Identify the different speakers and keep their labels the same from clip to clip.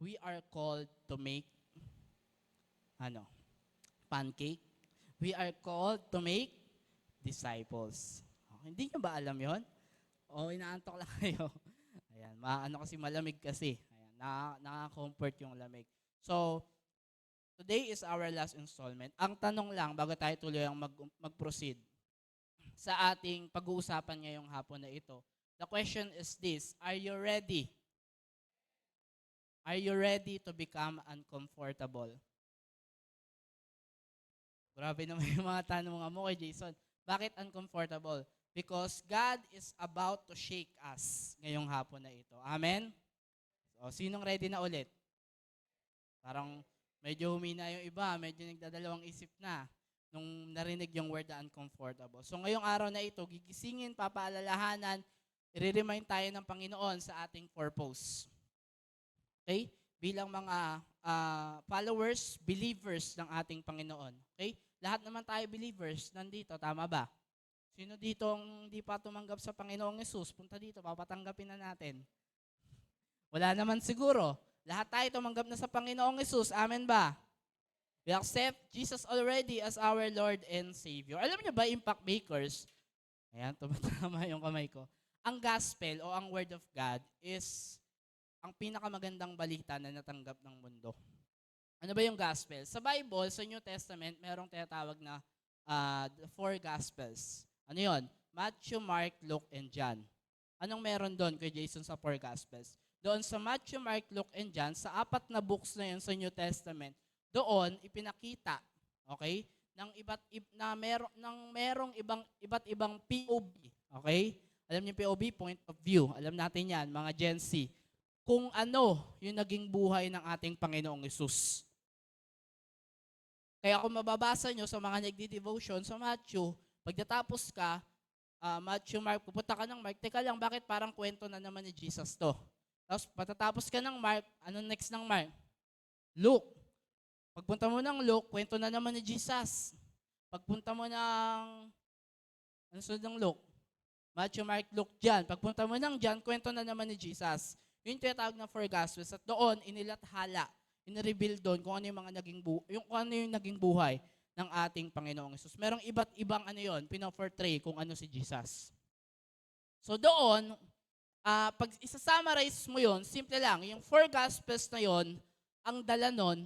Speaker 1: we are called to make ano, pancake. We are called to make disciples. Okay, hindi nyo ba alam yon? O inaantok lang kayo? Ayan, kasi malamig kasi. Ayan, naka-comfort yung lamig. So, today is our last installment. Ang tanong lang, bago tayo tuloy ang mag-proceed sa ating pag-uusapan ngayong hapon na ito, the question is this: are you ready? Are you ready to become uncomfortable? Grabe naman yung mga tanong mo kay Jason. Bakit uncomfortable? Because God is about to shake us ngayong hapon na ito. Amen? So, sinong ready na ulit? Parang medyo humina yung iba, medyo nagdadalawang isip na nung narinig yung word na uncomfortable. So ngayong araw na ito, gigisingin, papaalalahanan, i-remind tayo ng Panginoon sa ating purpose. Okay? Bilang mga followers, believers ng ating Panginoon. Okay? Lahat naman tayo believers nandito, tama ba? Sino dito ang hindi pa tumanggap sa Panginoong Yesus? Punta dito, papatanggapin na natin. Wala naman siguro. Lahat tayo tumanggap na sa Panginoong Yesus. Amen ba? We accept Jesus already as our Lord and Savior. Alam niyo ba, Impact Makers, ayan, tumatama yung kamay ko, ang gospel o ang word of God is ang pinakamagandang balita na natanggap ng mundo. Ano ba yung gospel? Sa Bible, sa New Testament, merong tinatawag na the four gospels. Ano yon? Matthew, Mark, Luke, and John. Anong meron doon kay Jason sa four gospels? Doon sa Matthew, Mark, Luke, and John, sa 4 na books na yun sa New Testament, doon ipinakita, okay, merong iba't ibang POV, okay? Alam niyo POV, point of view. Alam natin 'yan, mga Gen Z. Kung ano yung naging buhay ng ating Panginoong Hesus. Kaya kung mababasa nyo sa mga nagdi-devotion sa Matthew, pagkatapos ka, Matthew, Mark, pupunta ka ng Mark, teka lang, bakit parang kwento na naman ni Jesus to? Tapos patatapos ka ng Mark, ano next ng Mark? Luke. Pagpunta mo ng Luke, kwento na naman ni Jesus. Pagpunta mo ng, ano sunod ng Luke? Matthew, Mark, Luke, John. Pagpunta mo ng John, kwento na naman ni Jesus. Yun yung tinatawag na four gospels. At doon, inilathala, in-reveal doon kung ano yung mga naging buhay ng ating Panginoong Hesus. Merong iba't ibang ano yun, pino-portray kung ano si Jesus. So doon, pag isa-summarize mo yun, simple lang, yung four gospels na yun, ang dala nun,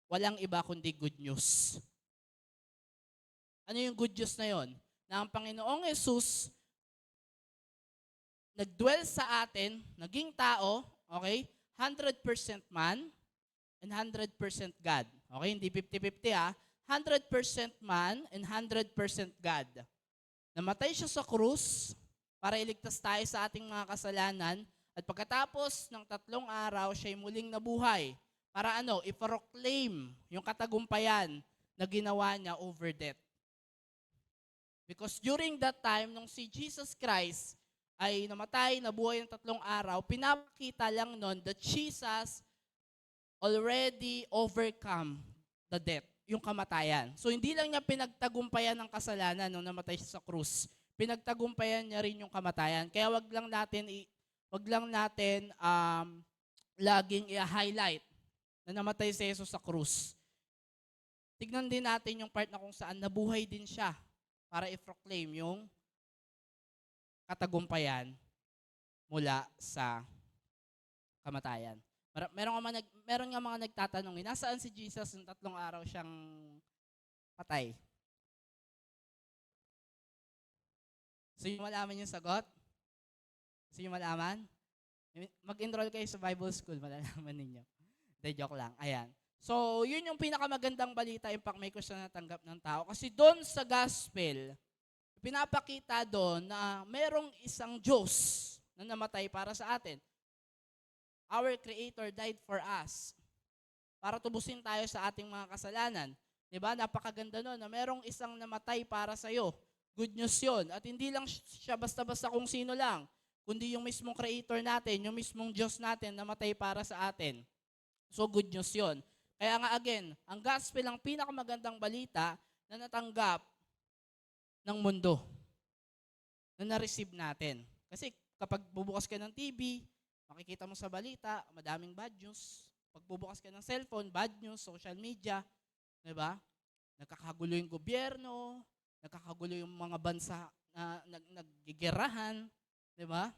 Speaker 1: walang iba kundi good news. Ano yung good news na yun? Na ang Panginoong Hesus, nag-dwell sa atin, naging tao, okay? 100% man and 100% God. Okay, hindi 50-50 ah. 100% man and 100% God. Namatay siya sa krus para iligtas tayo sa ating mga kasalanan at pagkatapos ng 3 araw, siya ay muling nabuhay para i-proclaim yung katagumpayan na ginawa niya over death. Because during that time, nung si Jesus Christ ay namatay, nabuhay ng 3 araw, pinapakita lang nun that Jesus already overcome the death, yung kamatayan. So hindi lang niya pinagtagumpayan ng kasalanan nung namatay siya sa krus. Pinagtagumpayan niya rin yung kamatayan. Kaya wag lang natin laging i-highlight na namatay si Jesus sa krus. Tignan din natin yung part na kung saan nabuhay din siya para i-proclaim yung katagumpayan mula sa kamatayan. Meron nga mga nagtatanong, nasaan si Jesus ng 3 araw siyang patay? So yung malaman yung sagot? So yung malaman? Mag-enroll kayo sa Bible School, malalaman ninyo. De joke lang. Ayan. So yun yung pinakamagandang balita, Impact Makers na natanggap ng tao. Kasi doon sa gospel, pinapakita doon na merong isang Diyos na namatay para sa atin. Our Creator died for us para tubusin tayo sa ating mga kasalanan. Diba? Napakaganda nun na merong isang namatay para sa'yo. Good news yun. At hindi lang siya basta-basta kung sino lang, kundi yung mismong Creator natin, yung mismong Diyos natin namatay para sa atin. So good news yun. Kaya nga again, ang gospel ang pinakamagandang balita na natanggap ng mundo, na na-receive natin. Kasi kapag bubukas ka ng TV, makikita mo sa balita, madaming bad news. Pagbubukas ka ng cellphone, bad news, social media, di ba? Nagkakagulo yung gobyerno, nagkakagulo yung mga bansa na naggigerahan, di ba?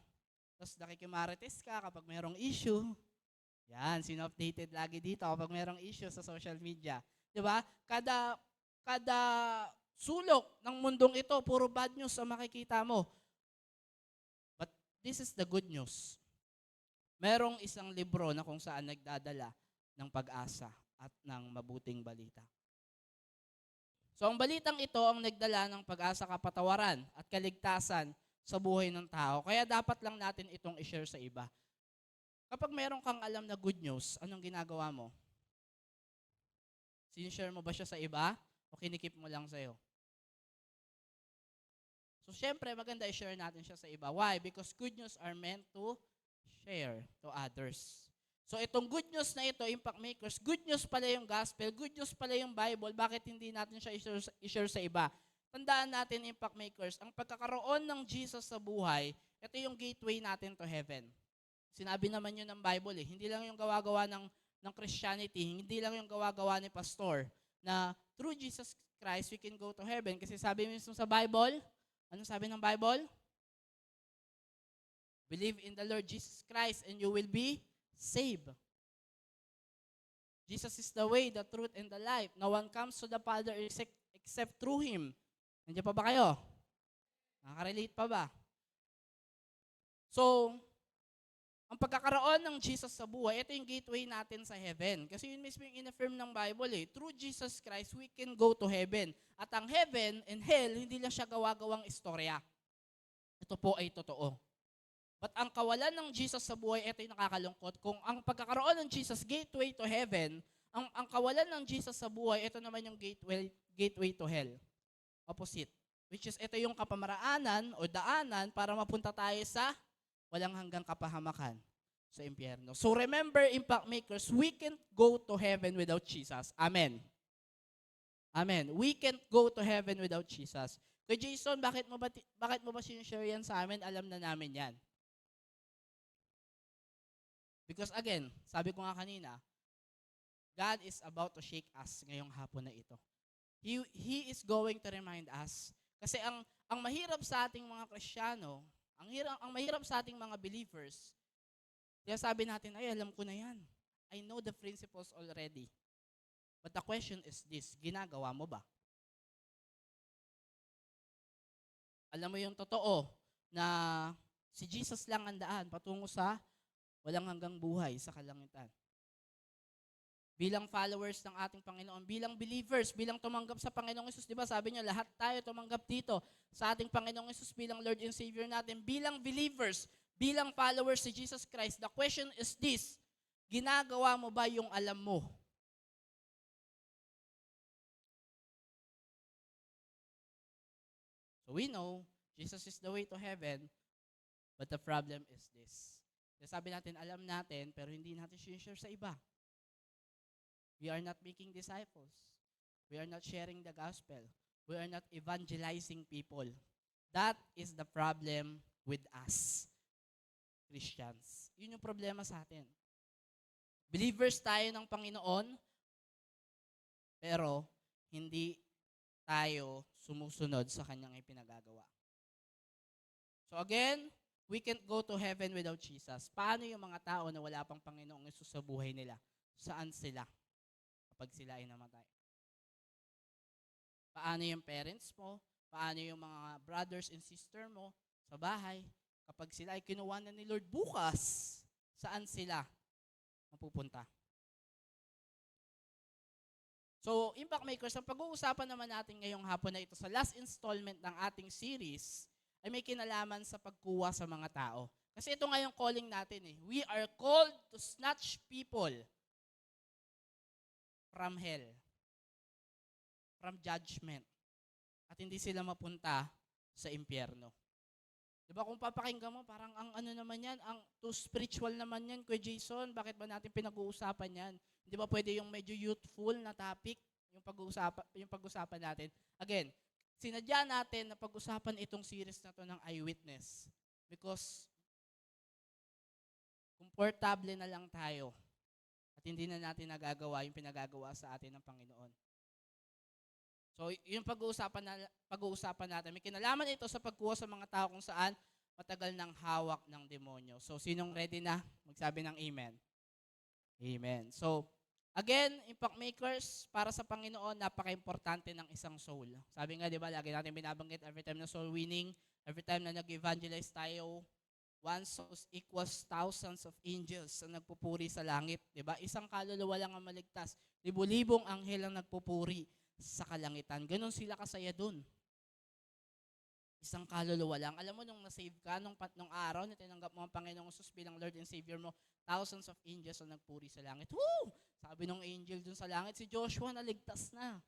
Speaker 1: Tapos nakikimarites ka kapag mayroong issue. Yan, sino updated lagi dito kapag mayroong issue sa social media. Di ba? Kada sulok ng mundong ito, puro bad news ang makikita mo. But this is the good news. Merong isang libro na kung saan nagdadala ng pag-asa at ng mabuting balita. So ang balitang ito ang nagdala ng pag-asa, kapatawaran at kaligtasan sa buhay ng tao. Kaya dapat lang natin itong i-share sa iba. Kapag meron kang alam na good news, anong ginagawa mo? Sinishare mo ba siya sa iba o kinikip mo lang sa'yo? So syempre maganda i-share natin siya sa iba. Why? Because good news are meant to share to others. So itong good news na ito, Impact Makers, good news pala yung gospel, good news pala yung Bible, bakit hindi natin siya i-share sa iba? Tandaan natin, Impact Makers, ang pagkakaroon ng Jesus sa buhay, ito yung gateway natin to heaven. Sinabi naman yun ng Bible hindi lang yung gawa-gawa ng Christianity, hindi lang yung gawa-gawa ni pastor, na through Jesus Christ, we can go to heaven. Kasi sabi mismo sa Bible, ano sabi ng Bible? Believe in the Lord Jesus Christ and you will be saved. Jesus is the way, the truth, and the life. No one comes to the Father except through Him. Nandiyan pa ba kayo? Nakaka-relate pa ba? So, ang pagkakaroon ng Jesus sa buhay, ito yung gateway natin sa heaven. Kasi yun mismo yung in-affirm ng Bible Through Jesus Christ, we can go to heaven. At ang heaven and hell, hindi lang siya gawa-gawang istorya. Ito po ay totoo. But ang kawalan ng Jesus sa buhay, ito yung nakakalungkot. Kung ang pagkakaroon ng Jesus, gateway to heaven, ang kawalan ng Jesus sa buhay, ito naman yung gateway to hell. Opposite. Which is, ito yung kapamaraanan o daanan para mapunta tayo sa walang hanggang kapahamakan sa impyerno. So remember, Impact Makers, we can't go to heaven without Jesus. Amen. Amen. We can't go to heaven without Jesus. Kay Jason, bakit mo ba sinishare yan sa amin? Alam na namin yan. Because again, sabi ko nga kanina, God is about to shake us ngayong hapon na ito. He is going to remind us. Kasi ang mahirap sa ating mga Kristiyano, ang mahirap sa ating mga believers, kaya sabi natin, ay alam ko na yan. I know the principles already. But the question is this, ginagawa mo ba? Alam mo yung totoo na si Jesus lang ang daan patungo sa walang hanggang buhay sa kalangitan. Bilang followers ng ating Panginoon, bilang believers, bilang tumanggap sa Panginoong Hesus, di ba sabi niya, lahat tayo tumanggap dito sa ating Panginoong Hesus bilang Lord and Savior natin. Bilang believers, bilang followers si Jesus Christ, the question is this, ginagawa mo ba yung alam mo? So we know, Jesus is the way to heaven, but the problem is this. Sabi natin, alam natin, pero hindi natin share sa iba. We are not making disciples. We are not sharing the gospel. We are not evangelizing people. That is the problem with us, Christians. Yun yung problema sa atin. Believers tayo ng Panginoon, pero hindi tayo sumusunod sa kanyang ipinagagawa. So again, we can't go to heaven without Jesus. Paano yung mga tao na wala pang Panginoong Hesus sa buhay nila? Saan sila kapag sila ay namatay? Paano yung parents mo? Paano yung mga brothers and sister mo sa bahay? Kapag sila ay kinuha na ni Lord bukas, saan sila mapupunta? So, Impact Makers, ang pag-uusapan naman natin ngayong hapon na ito sa last installment ng ating series ay may kinalaman sa pagkuha sa mga tao. Kasi ito nga yung calling natin We are called to snatch people from hell, from judgment, at hindi sila mapunta sa impyerno. Diba kung papakinggan mo, parang ang ano naman yan, ang too spiritual naman yan, Kuya Jason, bakit ba natin pinag-uusapan yan? Hindi ba pwede yung medyo youthful na topic, yung pag-uusapan natin? Again, sinadya natin na pag-usapan itong series na to ng eyewitness because komportable na lang tayo At hindi na natin nagagawa yung pinagagawa sa atin ng Panginoon. So, yung pag-uusapan natin, may kinalaman ito sa pagkuha sa mga tao kung saan matagal ng hawak ng demonyo. So, sinong ready na? Magsabi ng amen. Amen. So, again, impact makers, para sa Panginoon, napaka-importante ng isang soul. Sabi nga, di ba, lagi natin binabanggit every time na soul winning, every time na nag-evangelize tayo, one soul equals thousands of angels na nagpupuri sa langit. Di ba? Isang kaluluwa lang ang maligtas. Libo-libong anghel ang nagpupuri sa kalangitan. Ganon sila kasaya dun. Isang kaluluwa lang. Alam mo, nung nasave ka, nung araw na tinanggap mo ang Panginoong Jesus bilang Lord and Savior mo, thousands of angels ang nagpuri sa langit. Woo! Sabi ng angel dun sa langit, si Joshua naligtas na.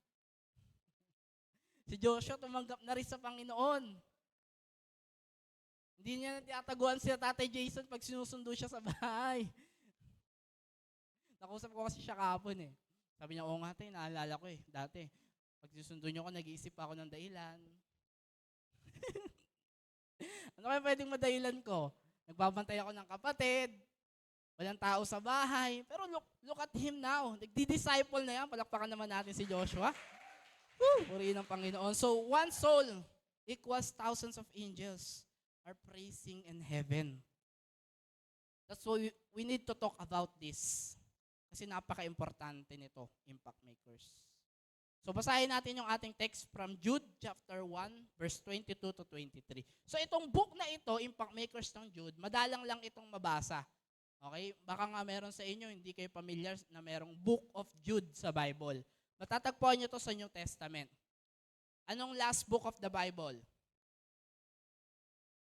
Speaker 1: Si Joshua tumanggap na rin sa Panginoon. Hindi niya natataguan si Tatay Jason pag sinusundo siya sa bahay. Nakusap ko kasi siya kahapon eh. Sabi niya, oo nga tayo, naalala ko eh, dati. Pag sinusundo niyo ako, nag-iisip ako ng dahilan. Ano kaya pwedeng madahilan ko? Nagbabantay ako ng kapatid, walang tao sa bahay, pero look at him now. Nagdi-disciple na yan, palakpakan naman natin si Joshua. Woo! Purihin ng Panginoon. So, one soul equals thousands of angels are praising in heaven. That's why we need to talk about this. Kasi napaka-importante nito, impact makers. So basahin natin yung ating text from Jude chapter 1, verse 22 to 23. So itong book na ito, Impact Makers ng Jude, madalang lang itong mabasa. Okay? Baka nga meron sa inyo, hindi kayo familiar na merong Book of Jude sa Bible. Matatagpuan nyo to sa New Testament. Anong last book of the Bible?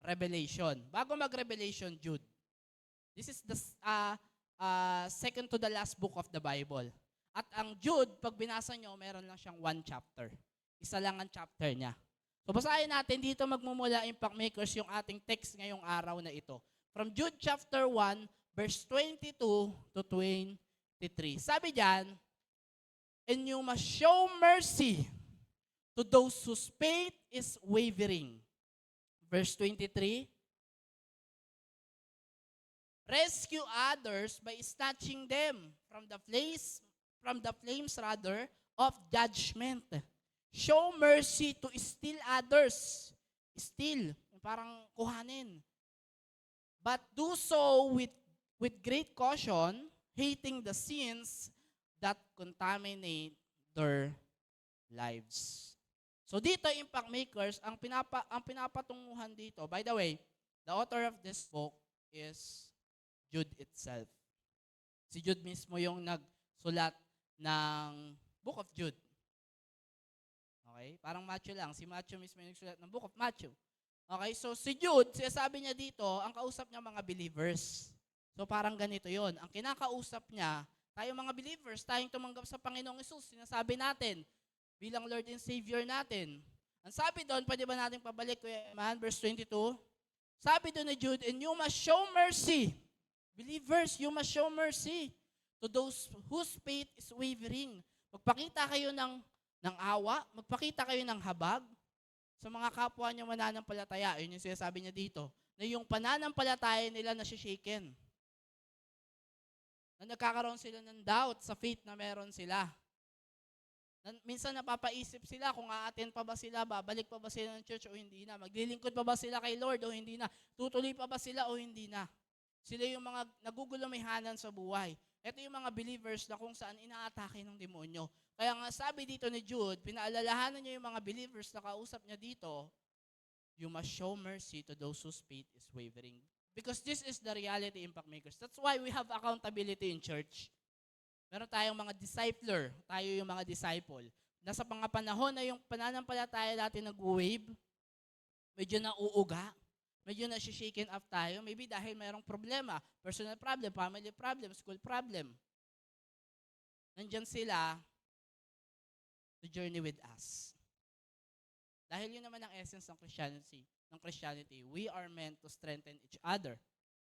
Speaker 1: Revelation. Bago mag-Revelation, Jude. This is the second to the last book of the Bible. At ang Jude, pag binasa nyo, meron lang siyang one chapter. Isa lang ang chapter niya. So basahin natin dito magmumula Impact Makers yung ating text ngayong araw na ito. From Jude chapter 1, verse 22 to 23. Sabi diyan, and you must show mercy to those whose faith is wavering. Verse 23, rescue others by snatching them from the flames of judgment. Show mercy to still others. Still, parang kuhanin. But do so with great caution, hating the sins that contaminate their lives. So dito, Impact Makers, ang pinapatunguhan dito, by the way, the author of this book is Jude itself. Si Jude mismo yung nagsulat ng Book of Jude. Okay? Parang Matthew lang. Si Matthew mismo yung nagsulat ng Book of Matthew. Okay? So si Jude, sinasabi niya dito, ang kausap niya mga believers. So parang ganito yon. Ang kinakausap niya, tayo mga believers, tayong tumanggap sa Panginoong Hesus, sinasabi natin, bilang Lord and Savior natin. Ang sabi doon, pwede ba natin pabalik, Kuya Eman, verse 22? Sabi doon ni Jude, and you must show mercy. Believers, you must show mercy to those whose faith is wavering. Magpakita kayo ng awa, magpakita kayo ng habag sa mga kapwa niyo mananampalataya. Yun yung sinasabi niya dito, na yung pananampalataya nila nasishaken. Na nagkakaroon sila ng doubt sa faith na meron sila. Minsan napapaisip sila kung a-attend pa ba sila, babalik pa ba sila ng church o hindi na. Maglilingkod pa ba sila kay Lord o hindi na. Tutuloy pa ba sila o hindi na. Sila yung mga nagugulumihanan sa buhay. Ito yung mga believers na kung saan inaatake ng demonyo. Kaya nga sabi dito ni Jude, pinaalalahanan niya yung mga believers na kausap niya dito, you must show mercy to those whose faith is wavering. Because this is the reality, Impact Makers. That's why we have accountability in church. Meron tayong mga discipler, tayo yung mga disciple. Nasa mga panahon na yung pananampalataya natin nag-wave, medyo nauuga, medyo na-shaken up tayo, maybe dahil mayroong problema, personal problem, family problem, school problem. Nandyan sila to journey with us. Dahil yun naman ang essence ng Christianity. We are meant to strengthen each other.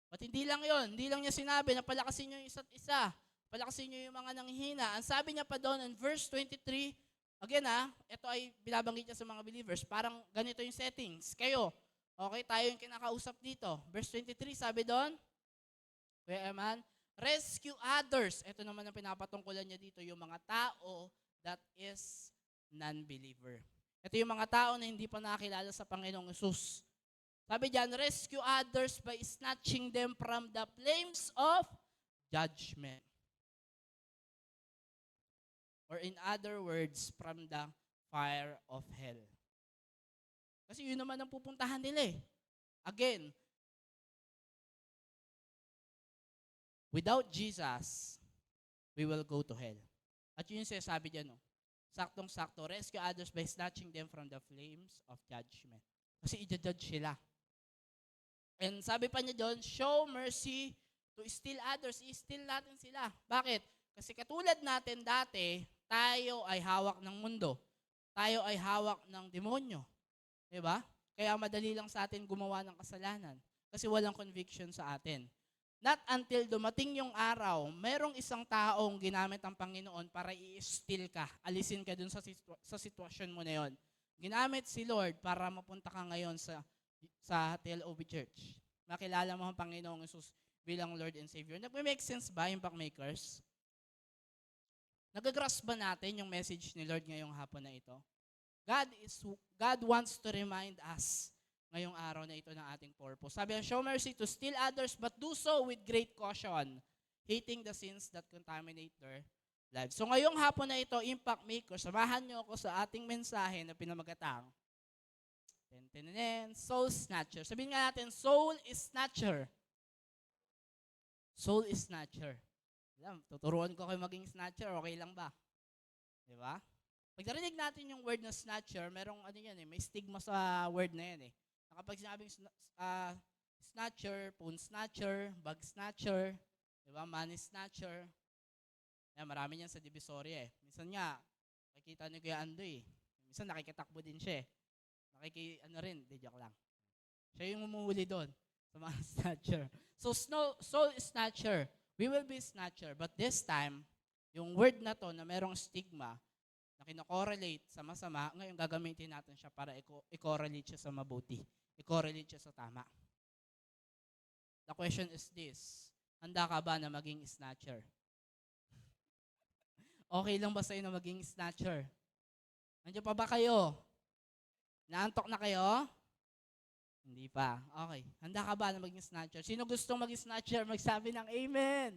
Speaker 1: But hindi lang yun, hindi lang niya sinabi na palakasin nyo yung isa't isa, palakasin nyo yung mga nanghihina. Ang sabi niya pa doon in verse 23, again ito ay binabanggit niya sa mga believers, parang ganito yung settings. Kayo, okay, tayo yung kinakausap dito. Verse 23, sabi doon, Kuya Eman, rescue others. Ito naman ang pinapatungkulan niya dito, yung mga tao that is non-believer. Ito yung mga tao na hindi pa nakakilala sa Panginoong Hesus. Sabi diyan, rescue others by snatching them from the flames of judgment. Or in other words, from the fire of hell. Kasi yun naman ang pupuntahan nila eh. Again, without Jesus, we will go to hell. At yun yung sinasabi dyan, no? Saktong-sakto, rescue others by snatching them from the flames of judgment. Kasi i-judge sila. And sabi pa niya doon, show mercy to still others. I-still natin sila. Bakit? Kasi katulad natin dati, tayo ay hawak ng mundo. Tayo ay hawak ng demonyo. Diba? Kaya madali lang sa atin gumawa ng kasalanan. Kasi walang conviction sa atin. Not until dumating yung araw, merong isang taong ginamit ang Panginoon para i-steal ka. Alisin ka dun sa sitwasyon mo na yon. Ginamit si Lord para mapunta ka ngayon sa TLOB Church. Makilala mo ang Panginoong Hesus bilang Lord and Savior. Nag-make sense ba, Impact Makers? Nagagrasp ba natin yung message ni Lord ngayong hapon na ito? God wants to remind us ngayong araw na ito ng ating purpose. Sabi niya, show mercy to still others, but do so with great caution, hating the sins that contaminate their lives. So ngayong hapon na ito, Impact Maker, samahan niyo ako sa ating mensahe na pinamagatang Soul Snatcher. Sabihin nga natin, Soul Snatcher. Soul Snatcher. Alam, tuturuan ko kayo maging snatcher, okay lang ba? Di ba? Pag narinig natin yung word na snatcher, merong ano yan may stigma sa word na yan Kapag sinabing snatcher, phone snatcher, bag snatcher, di ba, money snatcher, marami yan sa Divisoria Minsan nga, nakikita niyo Kuya Andoy Minsan nakikitakbo din siya joke lang. Siya yung umuuli doon sa mga snatcher. So, soul snatcher. We will be snatcher. But this time, yung word na to na merong stigma, na kino-correlate sa masama, ngayon gagamitin natin siya para i-correlate siya sa mabuti. I-correlate siya sa tama. The question is this, handa ka ba na maging snatcher? Okay lang ba sa'yo na maging snatcher? Nandiyan pa ba kayo? Naantok na kayo? Hindi pa. Okay. Handa ka ba na maging snatcher? Sino gustong maging snatcher? Magsabi ng amen.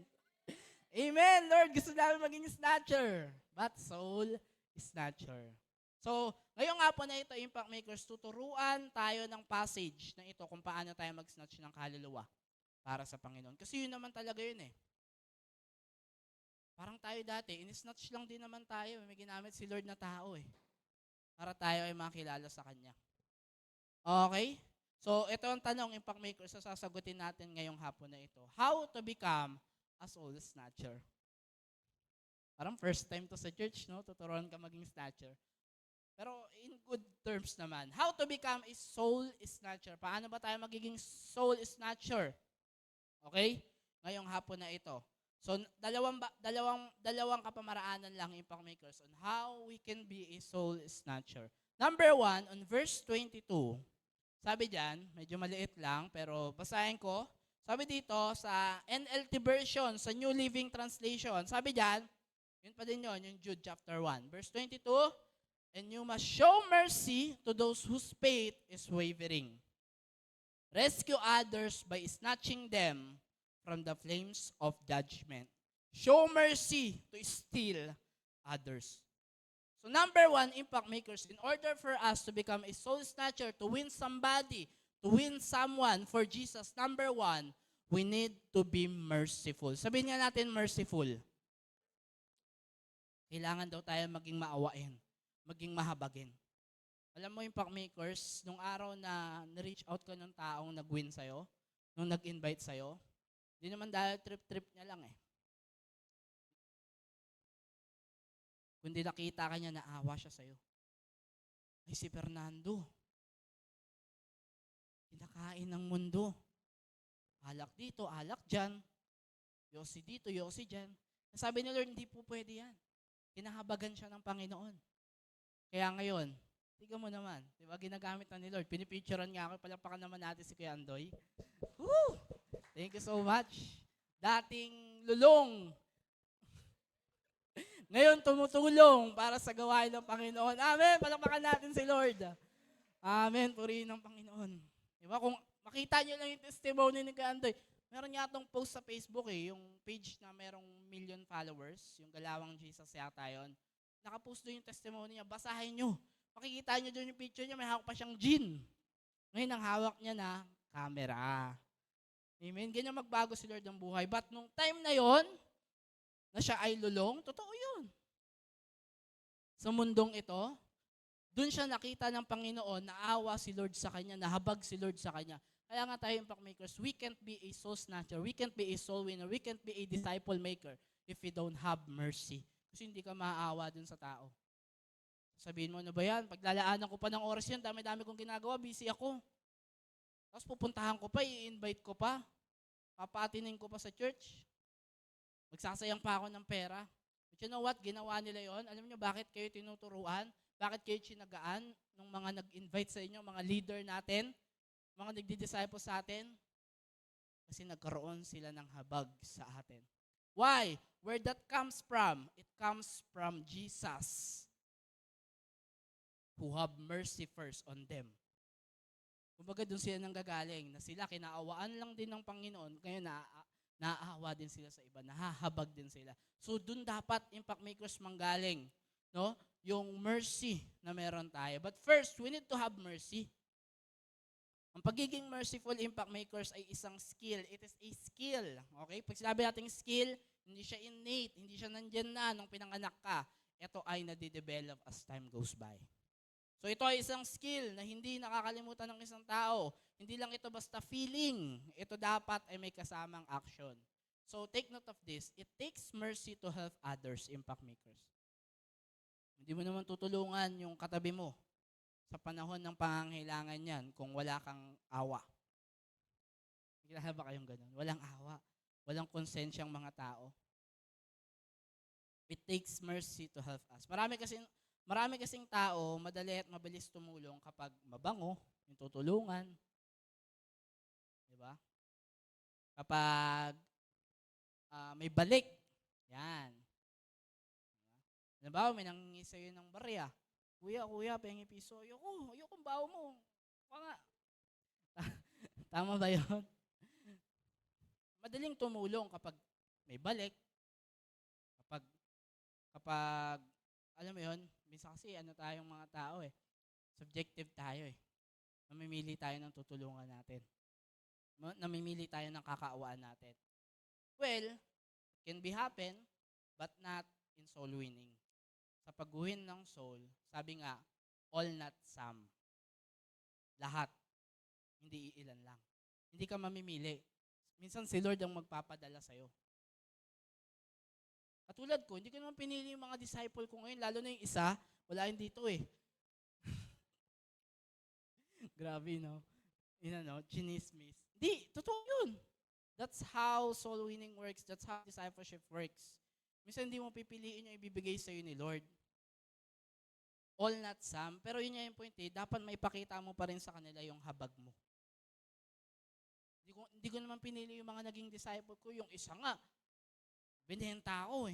Speaker 1: Amen, Lord. Gusto namin maging snatcher. But soul snatcher. So, ngayong nga po na ito, Impact Makers, tuturuan tayo ng passage na ito kung paano tayo mag-snatch ng kaluluwa para sa Panginoon. Kasi yun naman talaga yun Parang tayo dati, in-snatch lang din naman tayo. May ginamit si Lord na tao para tayo ay makilala sa Kanya. Okay? So, ito ang tanong, Impact Makers, sa sasagutin natin ngayong hapon na ito. How to become a soul snatcher? Parang first time to sa church, no? Tuturuan ka maging snatcher. Pero in good terms naman, how to become a soul snatcher? Paano ba tayo magiging soul snatcher? Okay? Ngayong hapon na ito. So, dalawang kapamaraanan lang, Impact Makers, on how we can be a soul snatcher. Number 1, on verse 22, sabi diyan, medyo maliit lang, pero basahin ko. Sabi dito sa NLT version, sa New Living Translation, sabi diyan, yun pa din yun, yung Jude chapter 1. Verse 22, and you must show mercy to those whose faith is wavering. Rescue others by snatching them from the flames of judgment. Show mercy to steal others. So number 1, Impact Makers, in order for us to become a soul snatcher, to win somebody, to win someone for Jesus, number 1, we need to be merciful. Sabihin nga natin merciful. Kailangan daw tayo maging maawain, maging mahabagin. Alam mo, Impact Makers, nung araw na na-reach out ko ng taong nag-win sa'yo, nung nag-invite sa'yo, di naman dahil trip-trip niya lang Kundi nakita ka niya, naawa siya sa'yo. Ay, si Fernando. Kinakain ng mundo. Alak dito, alak dyan. Yosi dito, yosi dyan. Sabi ni Lord, hindi po pwede yan. Kinahabagan siya ng Panginoon. Kaya ngayon, tignan mo naman. Diba, ginagamit na ni Lord. Pinipicturean nga ako. Palakpakan naman natin si Kuya Andoy. Woo! Thank you so much. Dating lulong. Ngayon, tumutulong para sa gawain ng Panginoon. Amen. Palakpakan natin si Lord. Amen. Purihin ng Panginoon. Diba? Kung makita nyo lang yung testimony ni Kandoy, meron nga itong post sa Facebook yung page na merong 1,000,000 followers, yung Galawang Jesus yata yun. Nakapost doon yung testimony niya. Basahin nyo. Makikita nyo doon yung picture niya, may hawak pa siyang gin. Ngayon, ang hawak niya na camera. Amen. Ganyan magbago si Lord ng buhay. But nung time na yon na siya ay lulong, totoo yun. Sa mundong ito, doon siya nakita ng Panginoon, naawa si Lord sa kanya, nahabag si Lord sa kanya. Kaya nga tayo, impact makers, we can't be a soul snatcher, we can't be a soul winner, we can't be a disciple maker if we don't have mercy. Kasi hindi ka maaawa dun sa tao. Sabihin mo, ano ba yan? Paglalaanan ko pa ng oras yan, dami-dami kong ginagawa, busy ako. Tapos pupuntahan ko pa, i-invite ko pa, papaatinin ko pa sa church. Magsasayang pa ako ng pera. But you know what? Ginawa nila yon. Alam niyo bakit kayo tinuturuan? Bakit kayo sinagaan ng mga nag-invite sa inyo, mga leader natin, mga nagdi-disciple sa atin? Kasi nagkaroon sila ng habag sa atin. Why? Where that comes from? It comes from Jesus, who have mercy first on them. Kumbaga doon sila nanggagaling, na sila kinaawaan lang din ng Panginoon, kaya naaawa din sila sa iba, nahahabag din sila. So doon dapat impact makers manggaling, no? Yung mercy na meron tayo. But first, we need to have mercy. Ang pagiging merciful impact makers ay isang skill. It is a skill. Okay? Pag sinabi natin skill, hindi siya innate, hindi siya nandyan na nung pinanganak ka. Ito ay nadidevelop as time goes by. So ito ay isang skill na hindi nakakalimutan ng isang tao. Hindi lang ito basta feeling. Ito dapat ay may kasamang action. So take note of this. It takes mercy to help others, impact makers. Hindi mo naman tutulungan yung katabi mo sa panahon ng pangangailangan yan kung wala kang awa. Kailangan ba kayong ganun? Walang awa. Walang konsensyang mga tao. It takes mercy to help us. Marami kasing tao, madali at mabilis tumulong kapag mabango, yung tutulungan. Diba? Kapag may balik, yan. Diba? May nangingi sa'yo ng barya. Kuya, pengi piso. Ayokong bawo mo. Nga. Tama ba yun? Madaling tumulong kapag may balik. Kapag alam mo yun, minsan kasi tayong mga tao subjective tayo Namimili tayo ng tutulungan natin. Namimili tayo ng kakaawaan natin. Well, it can be happen, but not in soul winning. Sa pag-win ng soul, sabi nga, all not some. Lahat. Hindi iilan lang. Hindi ka mamimili. Minsan si Lord ang magpapadala sa'yo. Katulad ko, hindi ko naman pinili yung mga disciple ko ngayon, lalo na yung isa, wala yun dito Grabe, no? Chinismis. Hindi, totoo yun. That's how soul winning works. That's how discipleship works. Minsan hindi mo pipiliin yung ibibigay sa'yo ni Lord. All not some. Pero yun yung point dapat may pakita mo pa rin sa kanila yung habag mo. Hindi ko naman pinili yung mga naging disciple ko. Yung isa nga, binenta ako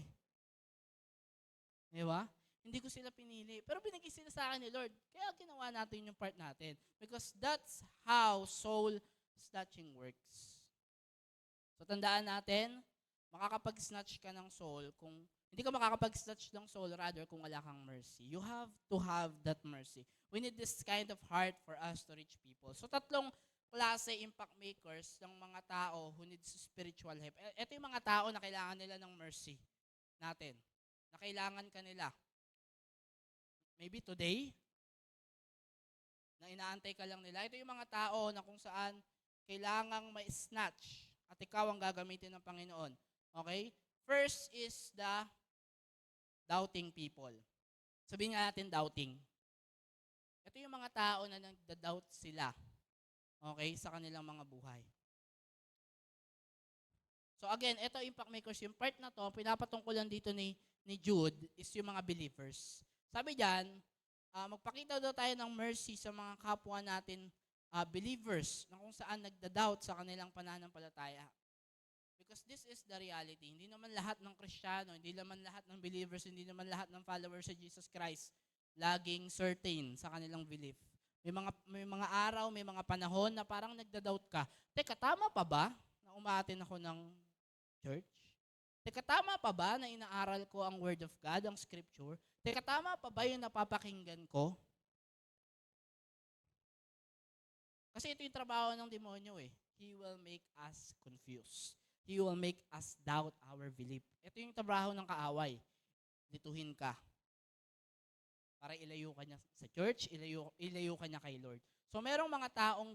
Speaker 1: Diba? Hindi ko sila pinili. Pero binigay sila sa akin ni Lord. Kaya ginawa natin yung part natin. Because that's how soul snatching works. So tandaan natin, makakapag-snatch ka ng soul kung hindi ka makakapag-snatch ng soul rather kung wala kang mercy. You have to have that mercy. We need this kind of heart for us to reach people. So 3 klase impact makers ng mga tao who needs spiritual help. Ito yung mga tao na kailangan nila ng mercy natin. Na kailangan ka nila. Maybe today, na inaantay ka lang nila. Ito yung mga tao na kung saan kailangang ma-snatch at ikaw ang gagamitin ng Panginoon. Okay? First is the doubting people. Sabihin nga natin doubting. Ito yung mga tao na nagda-doubt sila. Okay? Sa kanilang mga buhay. So again, ito impact makers. Yung part na to, pinapatungkulan dito ni Jude is yung mga believers. Sabi diyan, magpakita daw tayo ng mercy sa mga kapwa natin believers na kung saan nagda-doubt sa kanilang pananampalataya. Because this is the reality. Hindi naman lahat ng Kristiyano, hindi naman lahat ng believers, hindi naman lahat ng followers sa Jesus Christ laging certain sa kanilang belief. May mga araw, may mga panahon na parang nagda-doubt ka. Teka, tama pa ba na umaattend ako ng church? Teka, tama pa ba na inaaral ko ang Word of God, ang Scripture? Teka, tama pa ba yung napapakinggan ko? Kasi ito yung trabaho ng demonyo eh. He will make us confused. He will make us doubt our belief. Ito yung trabaho ng kaaway. Lituhin ka. Para ilayo ka niya sa church, ilayo ka niya kay Lord. So merong mga taong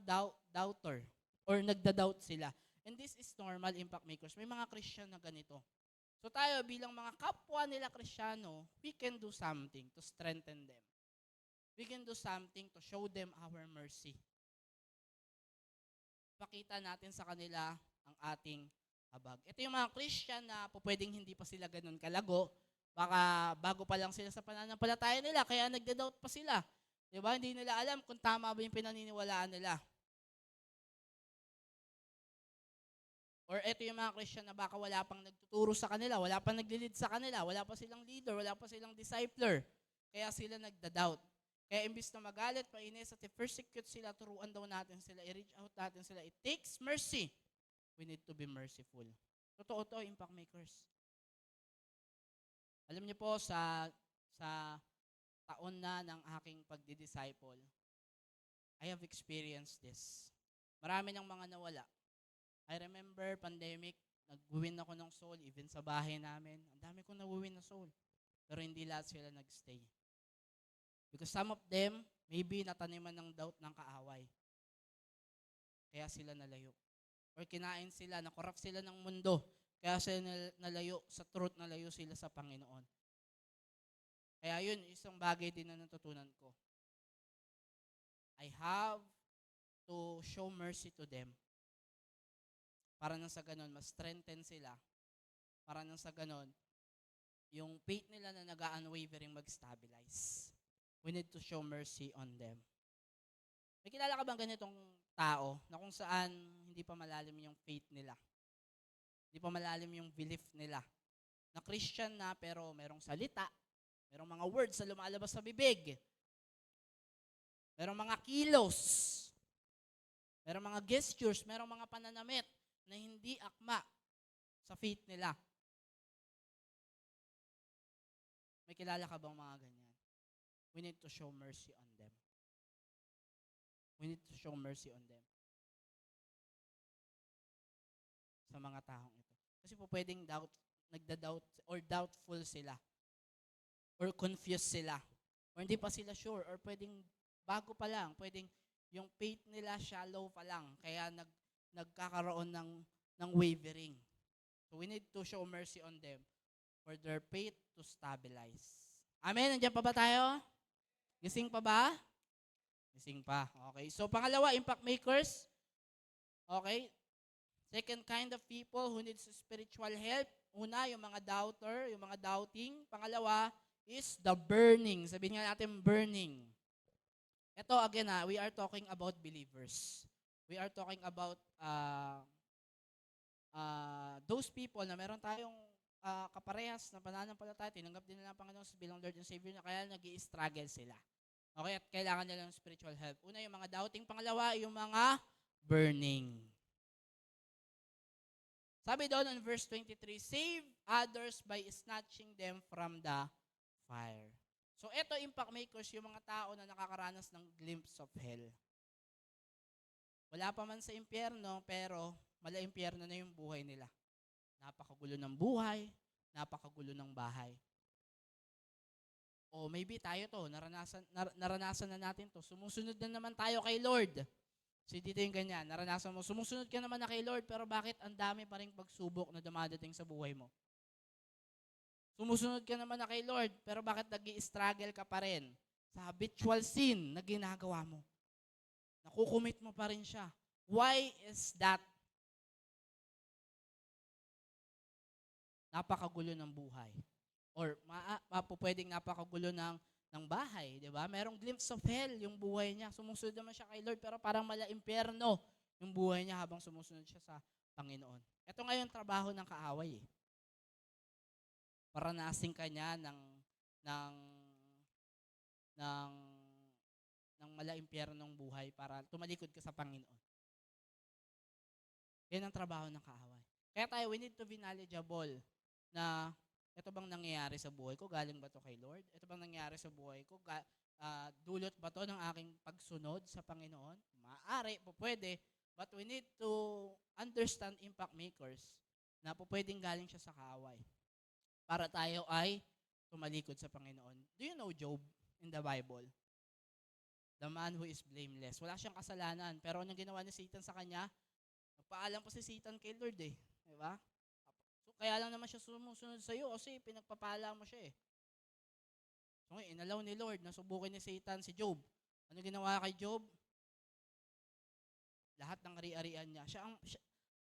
Speaker 1: doubter or nagda-doubt sila. And this is normal, impact makers. May mga Christian na ganito. So tayo bilang mga kapwa nila Kristiyano, we can do something to strengthen them. We can do something to show them our mercy. Pakita natin sa kanila ang ating habag. Ito yung mga Christian na pwedeng hindi pa sila ganun kalago. Baka bago pa lang sila sa pananampalataya nila, kaya nagda-doubt pa sila. Diba? Hindi nila alam kung tama ba yung pinaniniwalaan nila. Or ito yung mga Christian na baka wala pang nagtuturo sa kanila, wala pang nagli-lead sa kanila, wala pa silang leader, wala pa silang discipler. Kaya sila nagda-doubt. Kaya imbis na magalit, painis at i-persecute sila, turuan daw natin sila, i-reach out natin sila. It takes mercy. We need to be merciful. Totoo to, impact makers. Alam niyo po, sa taon na ng aking pagdi-disciple, I have experienced this. Marami ng mga nawala. I remember pandemic, nag-win ako ng soul, even sa bahay namin. Ang dami kong na-win na soul. Pero hindi lahat sila nag-stay. Because some of them, maybe nataniman ng doubt ng kaaway. Kaya sila nalayo. Or kinain sila, nakorrupt sila ng mundo. Kaya sila nalayo sa truth, nalayo sila sa Panginoon. Kaya yun, isang bagay din na natutunan ko. I have to show mercy to them. Para nang sa ganon, mas strengthen sila. Para nang sa ganon, yung faith nila na nag-unwavering mag-stabilize. We need to show mercy on them. May kilala ka bang ganitong tao na kung saan hindi pa malalim yung faith nila? Hindi pa malalim yung belief nila. Na Christian na pero merong salita, merong mga words na lumalabas sa bibig, merong mga kilos, merong mga gestures, merong mga pananamit na hindi akma sa faith nila. May kilala ka bang mga ganyan? We need to show mercy on them. We need to show mercy on them. Sa mga taong ito. Kasi po pwedeng nagda-doubt or doubtful sila. Or confused sila. Or hindi pa sila sure. Or pwedeng bago pa lang. Pwedeng yung faith nila shallow pa lang. Kaya nagkakaroon ng wavering. So we need to show mercy on them for their faith to stabilize. Amen? Nandiyan pa ba tayo? Gising pa ba? Gising pa. Okay. So pangalawa, impact makers. Okay. Second kind of people who needs spiritual help. Una, yung mga doubter, yung mga doubting. Pangalawa is the burning. Sabihin nga natin burning. Ito again we are talking about believers. We are talking about those people na meron tayong kaparehas na pananampalataya, tinanggap din nila ang Panginoon bilang Lord and Savior na kaya nag-i-struggle sila. Okay, at kailangan nila ng spiritual help. Una, yung mga doubting. Pangalawa, yung mga burning. Sabi doon in verse 23, save others by snatching them from the fire. So, eto impact makers, yung mga tao na nakakaranas ng glimpse of hell. Wala pa man sa impyerno, pero mala impyerno na yung buhay nila. Napakagulo ng buhay, napakagulo ng bahay. O maybe tayo to, naranasan na natin to. Sumusunod na naman tayo kay Lord. So dito yung ganyan, naranasan mo, sumusunod ka naman na kay Lord, pero bakit ang dami pa rin pagsubok na dumadating sa buhay mo? Sumusunod ka naman na kay Lord, pero bakit nag-i-struggle ka pa rin sa habitual sin na ginagawa mo? Nakukumit mo pa rin siya. Why is that? Napakagulo ng buhay. Or pwedeng napakagulo ng bahay, di ba? Merong glimpse of hell yung buhay niya. Sumusunod naman siya kay Lord, pero parang mala impyerno yung buhay niya habang sumusunod siya sa Panginoon. Ito ngayon trabaho ng kaaway eh. Paranasin ka niya ng ng ng malaimpyernong buhay para tumalikod ka sa Panginoon. Yan ang trabaho ng kaaway. Kaya tayo, we need to be knowledgeable na ito bang nangyayari sa buhay ko? Galing ba to kay Lord? Ito bang nangyayari sa buhay ko? Dulot ba to ng aking pagsunod sa Panginoon? Maaari, pwede. But we need to understand impact makers na pwedeng galing siya sa kaaway para tayo ay tumalikod sa Panginoon. Do you know Job in the Bible? The man who is blameless. Wala siyang kasalanan. Pero anong ginawa ni Satan sa kanya? Nagpaalam pa si Satan kay Lord eh. Diba? So, kaya lang naman siya sumusunod sa iyo kasi pinagpapala mo siya eh. So, inalaw ni Lord na subukin ni Satan si Job. Ano ginawa kay Job? Lahat ng ari-arian niya.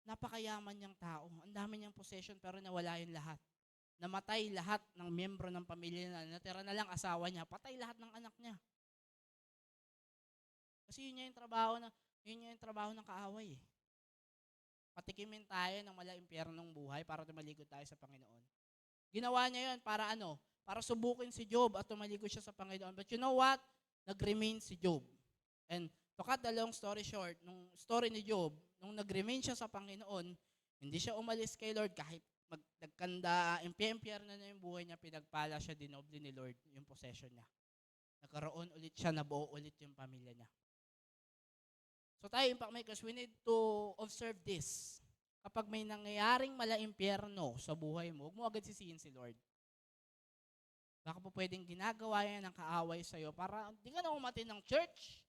Speaker 1: Napakayaman niyang tao. Ang dami niyang possession pero nawala yung lahat. Namatay lahat ng miyembro ng pamilya niya. Natira na lang asawa niya. Patay lahat ng anak niya. Kasi yun yung trabaho ng kaaway eh. Patikimin tayo ng malaimpyernong buhay para tumalikod tayo sa Panginoon. Ginawa niya yun para ano? Para subukin si Job at tumalikod siya sa Panginoon. But you know what? Nag-remain si Job. And to cut the long story short, nung story ni Job, nung nag-remain siya sa Panginoon, hindi siya umalis kay Lord kahit nagkanda, impyerno na yung buhay niya, pinagpala siya, dinoble ni Lord yung possession niya. Nagkaroon ulit siya, nabuo ulit yung pamilya niya. So tayo, impact makers, we need to observe this. Kapag may nangyayaring malaimpyerno sa buhay mo, huwag mo agad sisihin si Lord. Baka po pwedeng ginagawa yan ng kaaway sa'yo para di ka na umatin ng church,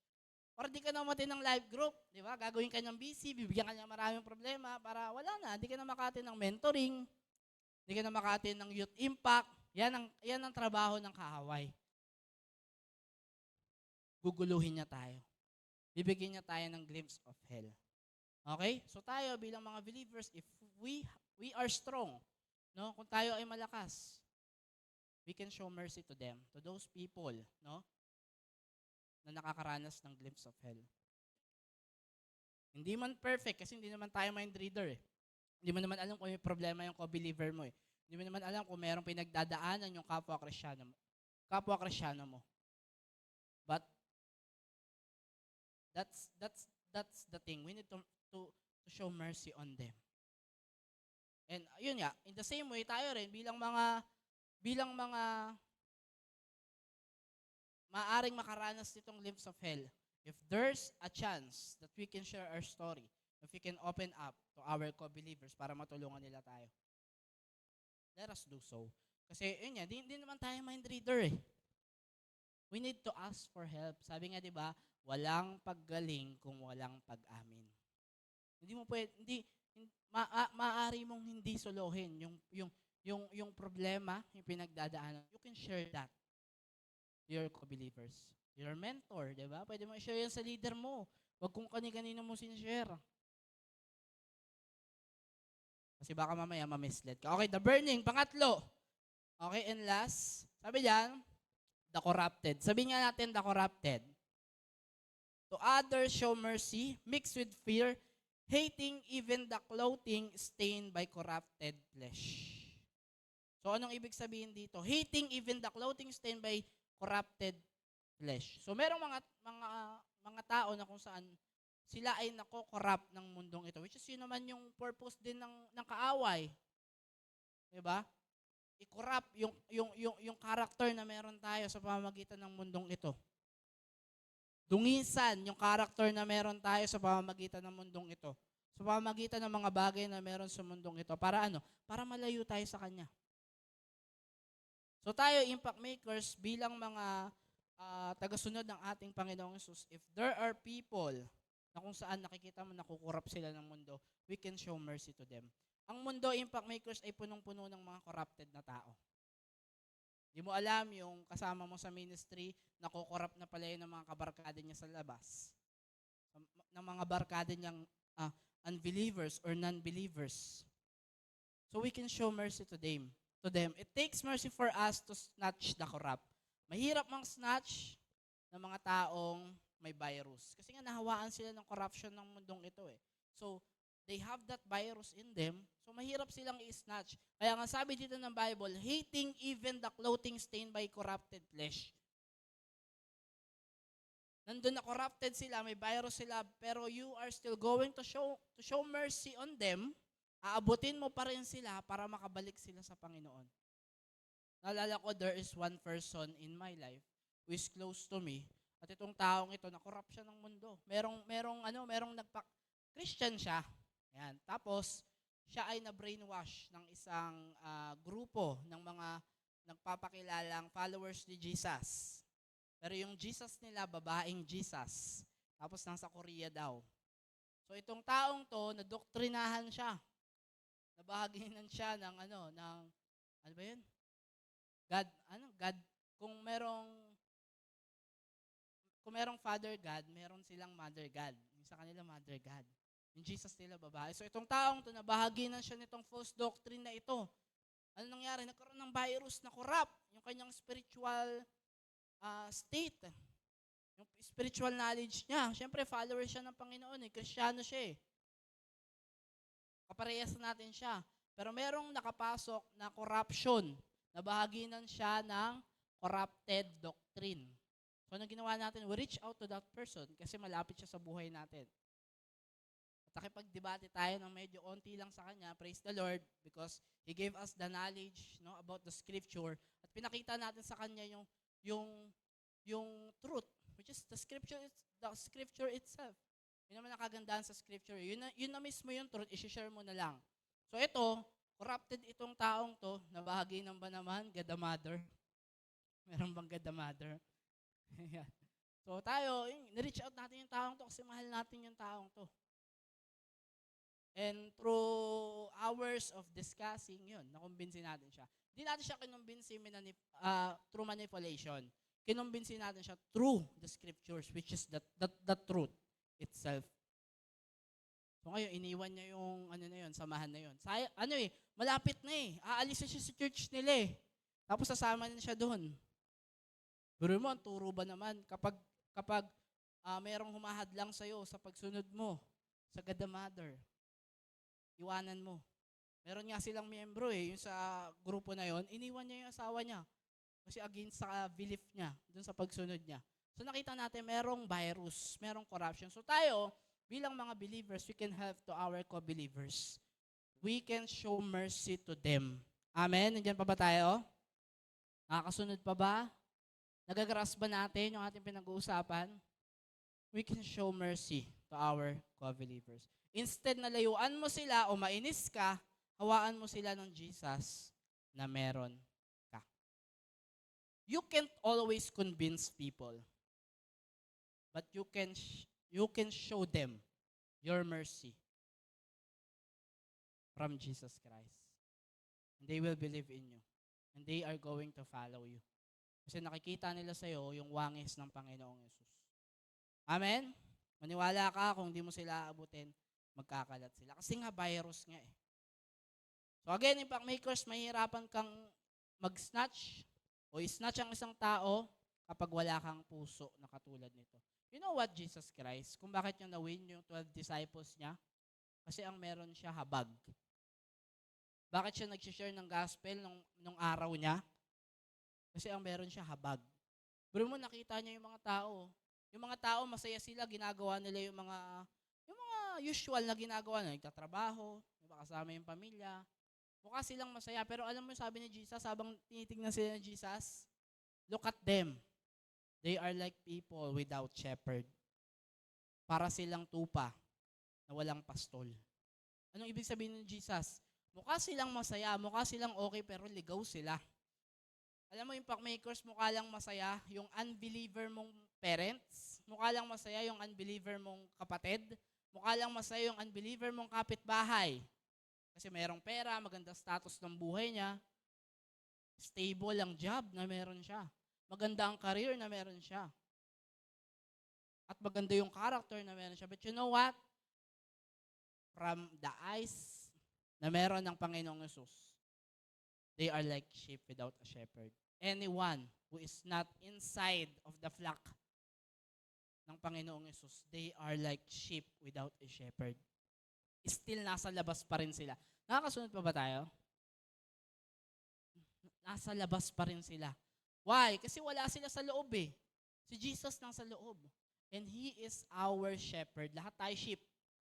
Speaker 1: para di ka na umatin ng life group, di ba? Gagawin ka ng busy, bibigyan ka niya maraming problema para wala na, di ka na makatin ng mentoring, di ka na makatin ng youth impact. Yan ang trabaho ng kaaway. Guguluhin niya tayo. Bibigyan niya tayo ng glimpse of hell. Okay? So tayo bilang mga believers, if we are strong, no? Kung tayo ay malakas, we can show mercy to them, to those people, no? Na nakakaranas ng glimpse of hell. Hindi man perfect kasi hindi naman tayo mind reader eh. Hindi mo naman alam kung may problema yung co-believer mo eh. Hindi mo naman alam kung mayroong pinagdadaanan yung kapwa-Kristyano mo. But that's the thing. We need to show mercy on them. And yun nga, in the same way tayo rin bilang mga maaring makaranas nitong glimpse of hell. If there's a chance that we can share our story, if we can open up to our co-believers para matulungan nila tayo, let us do so. Kasi yun nga, di naman tayo mind reader eh. We need to ask for help. Sabi nga 'di ba, walang paggaling kung walang pag-amin. Hindi mo maaari mong hindi solohin yung problema, yung pinagdadaanan. You can share that to your co-believers. Your mentor, 'di ba? Pwede mo i-share yan sa leader mo. Huwag kung kani-kanino mo sinishare. Kasi baka mamaya ma-mislead ka. Okay, the burning, pangatlo. Okay, and last, sabi diyan, the corrupted. Sabihin nga natin, the corrupted. To others show mercy, mixed with fear, hating even the clothing stained by corrupted flesh. So anong ibig sabihin dito? Hating even the clothing stained by corrupted flesh. So merong mga tao na kung saan sila ay nako-corrupt ng mundong ito, which is yun naman yung purpose din ng kaaway. 'Di ba? I-corrupt yung character na meron tayo sa pamamagitan ng mundong ito. Dungisan yung character na meron tayo sa pamamagitan ng mundong ito. Sa pamamagitan ng mga bagay na meron sa mundong ito. Para ano? Para malayo tayo sa Kanya. So tayo, impact makers, bilang mga tagasunod ng ating Panginoong Hesus, if there are people na kung saan nakikita mo nakukurap sila ng mundo, we can show mercy to them. Ang mundo, impact makers, ay punong-puno ng mga corrupted na tao. Di mo alam yung kasama mo sa ministry, nakukurap na pala yun ng mga kabarkada niya sa labas. Ng mga barkada niyang unbelievers or non-believers. So we can show mercy to them. It takes mercy for us to snatch the corrupt. Mahirap mang snatch ng mga taong may virus. Kasi nga nahawaan sila ng corruption ng mundong ito eh. So, They have that virus in them, so mahirap silang i-snatch. Kaya nga sabi dito ng Bible, hating even the clothing stained by corrupted flesh. Nandun na corrupted sila, may virus sila, pero you are still going to show mercy on them. Aabutin mo pa rin sila para makabalik sila sa Panginoon. Naalala ko, there is one person in my life who is close to me. At itong taong ito, na-corrupt siya ng mundo. Merong Christian siya. Yan. Tapos, siya ay na-brainwash ng isang grupo ng mga nagpapakilalang followers ni Jesus. Pero yung Jesus nila, babaeng Jesus. Tapos nasa Korea daw. So itong taong to, nadoktrinahan siya. Nabahaginan siya ng ano ba yun? God, kung merong Father God, meron silang Mother God. Yung sa kanila, Mother God. Yung Jesus nila, babae. So itong taong to, nabahaginan siya nitong false doctrine na ito. Ano nangyari? Nagkaroon ng virus na corrupt. Yung kanyang spiritual state. Yung spiritual knowledge niya. Siyempre, follower siya ng Panginoon. Kristiyano siya. Kaparehas natin siya. Pero merong nakapasok na corruption. Nabahaginan siya ng corrupted doctrine. So, ano ginawa natin? We reach out to that person kasi malapit siya sa buhay natin. At nakipag-debate tayo ng medyo onti lang sa kanya, praise the Lord, because He gave us the knowledge about the Scripture. At pinakita natin sa kanya yung truth, which is the Scripture itself. Yun naman ang kagandahan sa Scripture. Yun na mismo yung truth, i-share mo na lang. So ito, corrupted itong taong to, nabahagi ng ba naman, God the Mother? Meron bang God the Mother? So tayo, na-reach out natin yung taong to kasi mahal natin yung taong to. And through hours of discussing, yun, nakumbinsi natin siya. Hindi natin siya kinumbinsi through manipulation. Kinumbinsi natin siya through the Scriptures, which is the truth itself. So ngayon, iniwan niya yung samahan na yun. Malapit na aalis siya sa church nila Tapos sasama na siya doon. Pero mo, ang turo ba naman, kapag mayroong humahadlang sa'yo sa pagsunod mo sa God the Mother, iwanan mo. Meron nga silang miyembro yung sa grupo na yon, iniwan niya yung asawa niya. Kasi against sa belief niya, dun sa pagsunod niya. So nakita natin merong virus, merong corruption. So tayo, bilang mga believers, we can help to our co-believers. We can show mercy to them. Amen? Nandiyan pa ba tayo? Nakakasunod pa ba? Nagagrasp ba natin yung ating pinag-uusapan? We can show mercy to our co-believers. Instead na layuan mo sila o mainis ka, hawaan mo sila ng Jesus na meron ka. You can't always convince people, but you can show them your mercy from Jesus Christ. And they will believe in you. And they are going to follow you. Kasi nakikita nila sa'yo yung wangis ng Panginoong Yesus. Amen? Maniwala ka kung di mo sila aabutin, magkakalat sila. Kasi nga virus nga So again, impact makers, mahirapan kang mag-snatch o i-snatch ang isang tao kapag wala kang puso na katulad nito. You know what, Jesus Christ? Kung bakit niya na-win yung 12 disciples niya? Kasi ang meron siya habag. Bakit siya nag-share ng gospel nung araw niya? Kasi ang meron siya habag. Pero mo nakita niya yung mga tao. Yung mga tao, masaya sila, ginagawa nila yung mga usual na ginagawa nila. Nagtatrabaho, kasama yung pamilya. Mukha silang masaya. Pero alam mo sabi ni Jesus, habang tinitingnan sila ni Jesus, look at them. They are like people without shepherd. Para silang tupa na walang pastol. Anong ibig sabihin ni Jesus? Mukha silang masaya, mukha silang okay, pero ligaw sila. Alam mo, impact makers, mukha lang masaya yung unbeliever mong parents, mukha lang masaya yung unbeliever mong kapatid, mukha lang masaya yung unbeliever mong kapitbahay. Kasi mayroong pera, maganda status ng buhay niya, stable ang job na meron siya, maganda ang career na meron siya, at maganda yung character na meron siya. But you know what? From the eyes na meron ng Panginoong Yesus, they are like sheep without a shepherd. Anyone who is not inside of the flock ng Panginoong Yesus, they are like sheep without a shepherd. still nasa labas pa rin sila. Nakakasunod pa ba tayo? Nasa labas pa rin sila. Why? Kasi wala sila sa loob eh. Si Jesus nasa loob. And He is our shepherd. Lahat tayo sheep.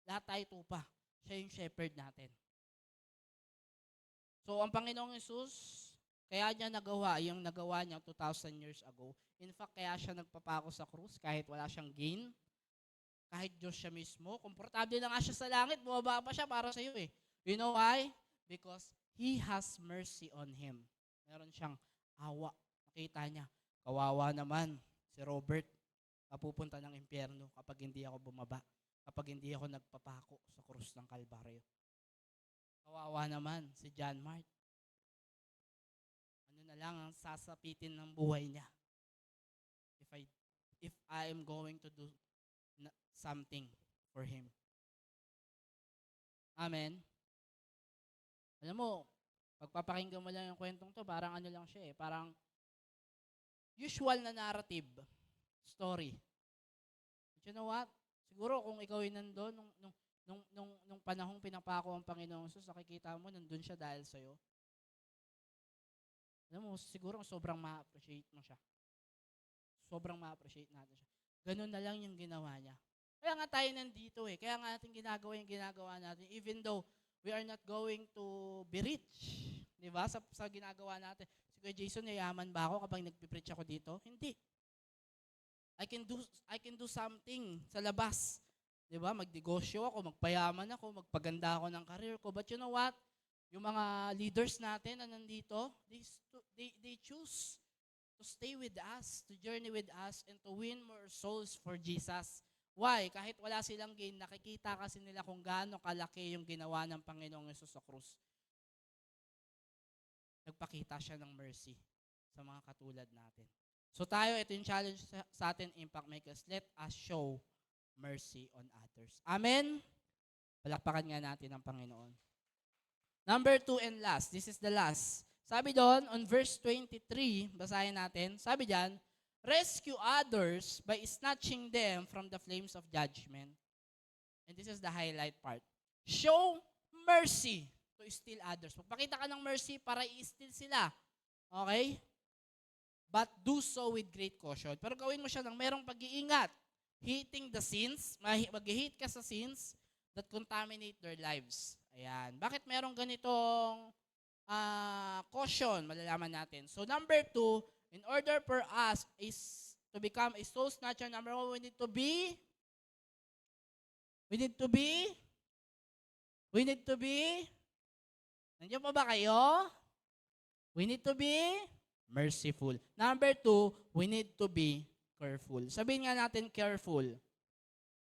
Speaker 1: Lahat tayo tupa. Siya yung shepherd natin. So, ang Panginoong Yesus, kaya niya nagawa yung nagawa niya 2,000 years ago. In fact, kaya siya nagpapako sa krus kahit wala siyang gain. Kahit Diyos siya mismo. Komportable na nga siya sa langit. Bumaba pa siya para sa iyo eh. You know why? Because He has mercy on him. Meron siyang awa. Nakita niya, kawawa naman si Robert. Mapupunta ng impyerno kapag hindi ako bumaba. Kapag hindi ako nagpapako sa krus ng Kalbaryo. Kawawa naman si John Mark. Ano na lang ang sasapitin ng buhay niya. If I am going to do something for him. Amen. Alam mo, pagpapakinggan mo lang yung kwentong to, parang ano lang siya eh, parang usual na narrative story. But you know what? Siguro kung ikaw ay nandun, nung panahong pinapako ang Panginoong Jesus, nakikita mo, nandun siya dahil sa'yo. Alam mo, siguro sobrang ma-appreciate mo siya. Sobrang ma-appreciate natin siya. Ganun na lang yung ginawa niya. Kaya nga tayo nandito eh. Kaya nga natin ginagawa yung ginagawa natin. Even though we are not going to be rich. Di ba? Sa ginagawa natin. Si Kuya Jason, yayaman ba ako kapag nagpipreach ako dito? Hindi. I can do something sa labas. Di ba? Magnegosyo ako, magpayaman ako, magpaganda ako ng career ko. But you know what? Yung mga leaders natin na nandito, they choose to stay with us, to journey with us, and to win more souls for Jesus. Why? Kahit wala silang gain, nakikita kasi nila kung gaano kalaki yung ginawa ng Panginoong Yesus sa krus. Nagpakita siya ng mercy sa mga katulad natin. So tayo, ito yung challenge sa atin, Impact Makers. Let us show mercy on others. Amen? Palakpakan nga natin ang Panginoon. Number 2 and last. This is the last. Sabi doon, on verse 23, basahin natin, sabi diyan, rescue others by snatching them from the flames of judgment. And this is the highlight part. Show mercy to steal others. Magpakita ka ng mercy para i-steal sila. Okay? But do so with great caution. Pero gawin mo siya ng merong pag-iingat. Hating the sins, mag-hate ka sa sins that contaminate their lives. Ayan. Bakit merong ganitong caution? Malalaman natin. So number 2, in order for us is to become a soul snatcher, number 1, we need to be nandiyan pa ba kayo? We need to be merciful. Number 2, we need to be careful. Sabihin nga natin careful.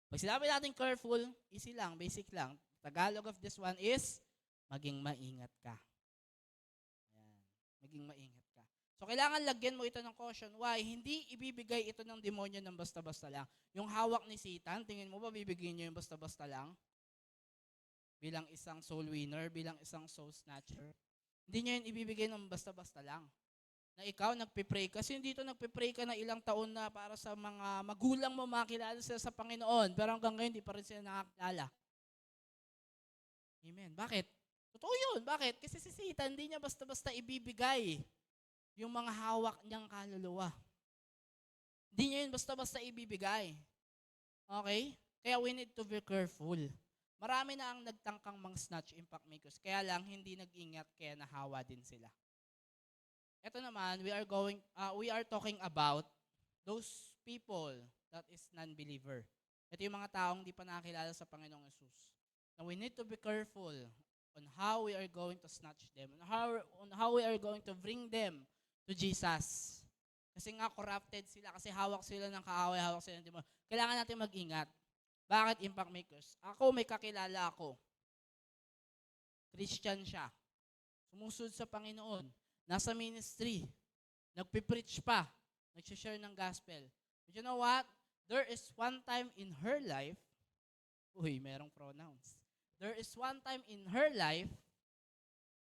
Speaker 1: Pag sinabi natin careful, easy lang, basic lang. Tagalog of this one is maging maingat ka. Ayan. Maging maingat ka. So, kailangan lagyan mo ito ng caution. Why? Hindi ibibigay ito ng demonyo ng basta-basta lang. Yung hawak ni Satan, tingin mo ba bibigyan niyo yung basta-basta lang? Bilang isang soul winner, bilang isang soul snatcher. Hindi niya yun ibibigay ng basta-basta lang. Na ikaw nagpipray. Kasi dito nagpipray ka na ilang taon na para sa mga magulang mo makilala sila sa Panginoon. Pero hanggang ngayon, di pa rin sila nakakilala. Amen. Bakit? Totoo yun. Bakit? Kasi si Satan, hindi niya basta-basta ibibigay yung mga hawak niyang kaluluwa. Hindi niya yun basta-basta ibibigay. Okay? Kaya we need to be careful. Marami na ang nagtangkang mga snatch impact makers. Kaya lang, hindi nag-ingat, kaya nahawa din sila. Ito naman, we are talking about those people that is non-believer. Ito yung mga taong di pa nakakilala sa Panginoong Yesus. Now, we need to be careful on how we are going to snatch them, on how we are going to bring them to Jesus. Kasi nga corrupted sila, kasi hawak sila ng kaaway, hawak sila ng demonyo. Kailangan natin mag-ingat. Bakit impact makers? Ako, may kakilala ako. Christian siya. Sumusunod sa Panginoon. Nasa ministry. Nagpipreach pa. Nagsishare ng gospel. But you know what? There is one time in her life, merong pronouns. There is one time in her life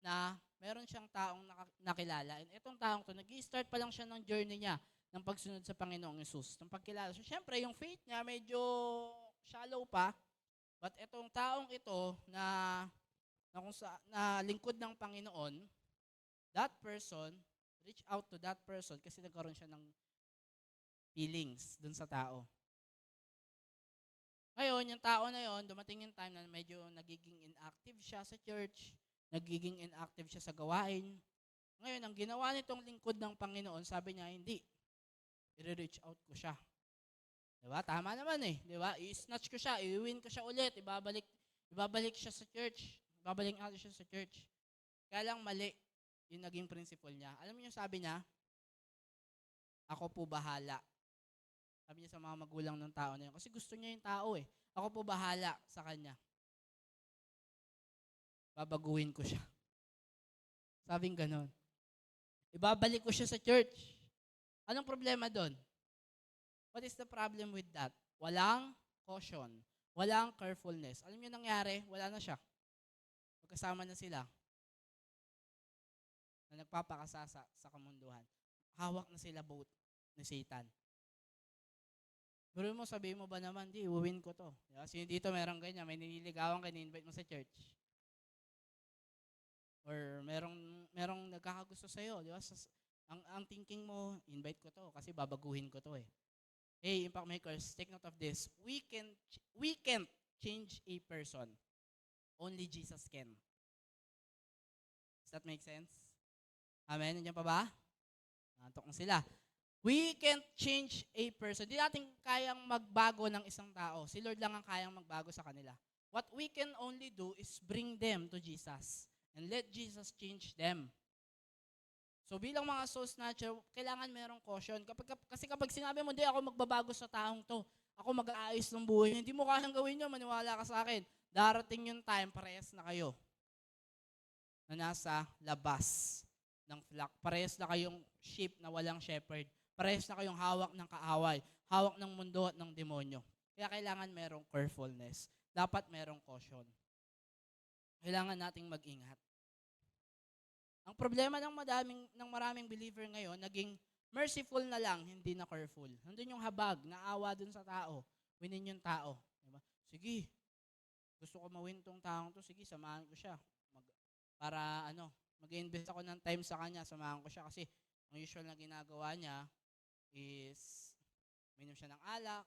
Speaker 1: na meron siyang taong nakilala. And itong taong to, nag-i-start pa lang siya ng journey niya ng pagsunod sa Panginoong Yesus. Ng pagkilala. So, syempre, yung faith niya medyo shallow pa. But itong taong ito na lingkod ng Panginoon, that person, reach out to that person kasi nagkaroon siya ng feelings dun sa tao. Ngayon, yung tao na yon, dumating yung time na medyo nagiging inactive siya sa church, nagiging inactive siya sa gawain. Ngayon, ang ginawa nitong lingkod ng Panginoon, sabi niya, hindi, i-reach out ko siya. Diba? Tama naman eh. Diba? I-snatch ko siya, i-win ko siya ulit, ibabalik siya sa church. Ibabalik natin siya sa church. Kaya lang mali yung naging principle niya. Alam niyo sabi niya, ako po bahala. Sabi niya sa mga magulang ng tao na yun. Kasi gusto niya yung tao eh. Ako po bahala sa kanya. Babaguhin ko siya. Sabing ganon. Ibabalik ko siya sa church. Anong problema doon? What is the problem with that? Walang caution. Walang carefulness. Alam niyo nangyari? Wala na siya. Magkasama na sila. Na nagpapakasasa sa kamunduhan. Hawak na sila both ni Satan. Pero mo, sabihin mo ba naman, di, uwin ko to. Diba? Sino dito merong ganyan, may nililigawan ka, ni-invite mo sa church. Or merong nagkakagusto sa'yo, di ba? Ang thinking mo, invite ko to kasi babaguhin ko to eh. Hey, Impact Makers, take note of this. We can't change a person. Only Jesus can. Does that make sense? Amen? Nandiyan pa ba? Nantok na sila. We can't change a person. Di natin kayang magbago ng isang tao. Si Lord lang ang kayang magbago sa kanila. What we can only do is bring them to Jesus and let Jesus change them. So bilang mga soul snatcher, kailangan merong caution. Kasi kapag sinabi mo, hindi ako magbabago sa taong to, ako mag-aayos ng buhay, hindi mo kayang gawin yun, maniwala ka sa akin. Darating yung time, parehas na kayo na nasa labas ng flock. Parehas na kayong sheep na walang shepherd. Parehas na kayong hawak ng kaaway, hawak ng mundo at ng demonyo. Kaya kailangan merong carefulness. Dapat merong caution. Kailangan nating mag-ingat. Ang problema ng maraming believer ngayon, naging merciful na lang, hindi na careful. Nandun yung habag, naawa dun sa tao, winin yung tao. Diba? Sige, gusto ko mawin tong taong to, sige, samahan ko siya. Mag-invest ako ng time sa kanya, samahan ko siya. Kasi ang usual na ginagawa niya is minom siya ng alak,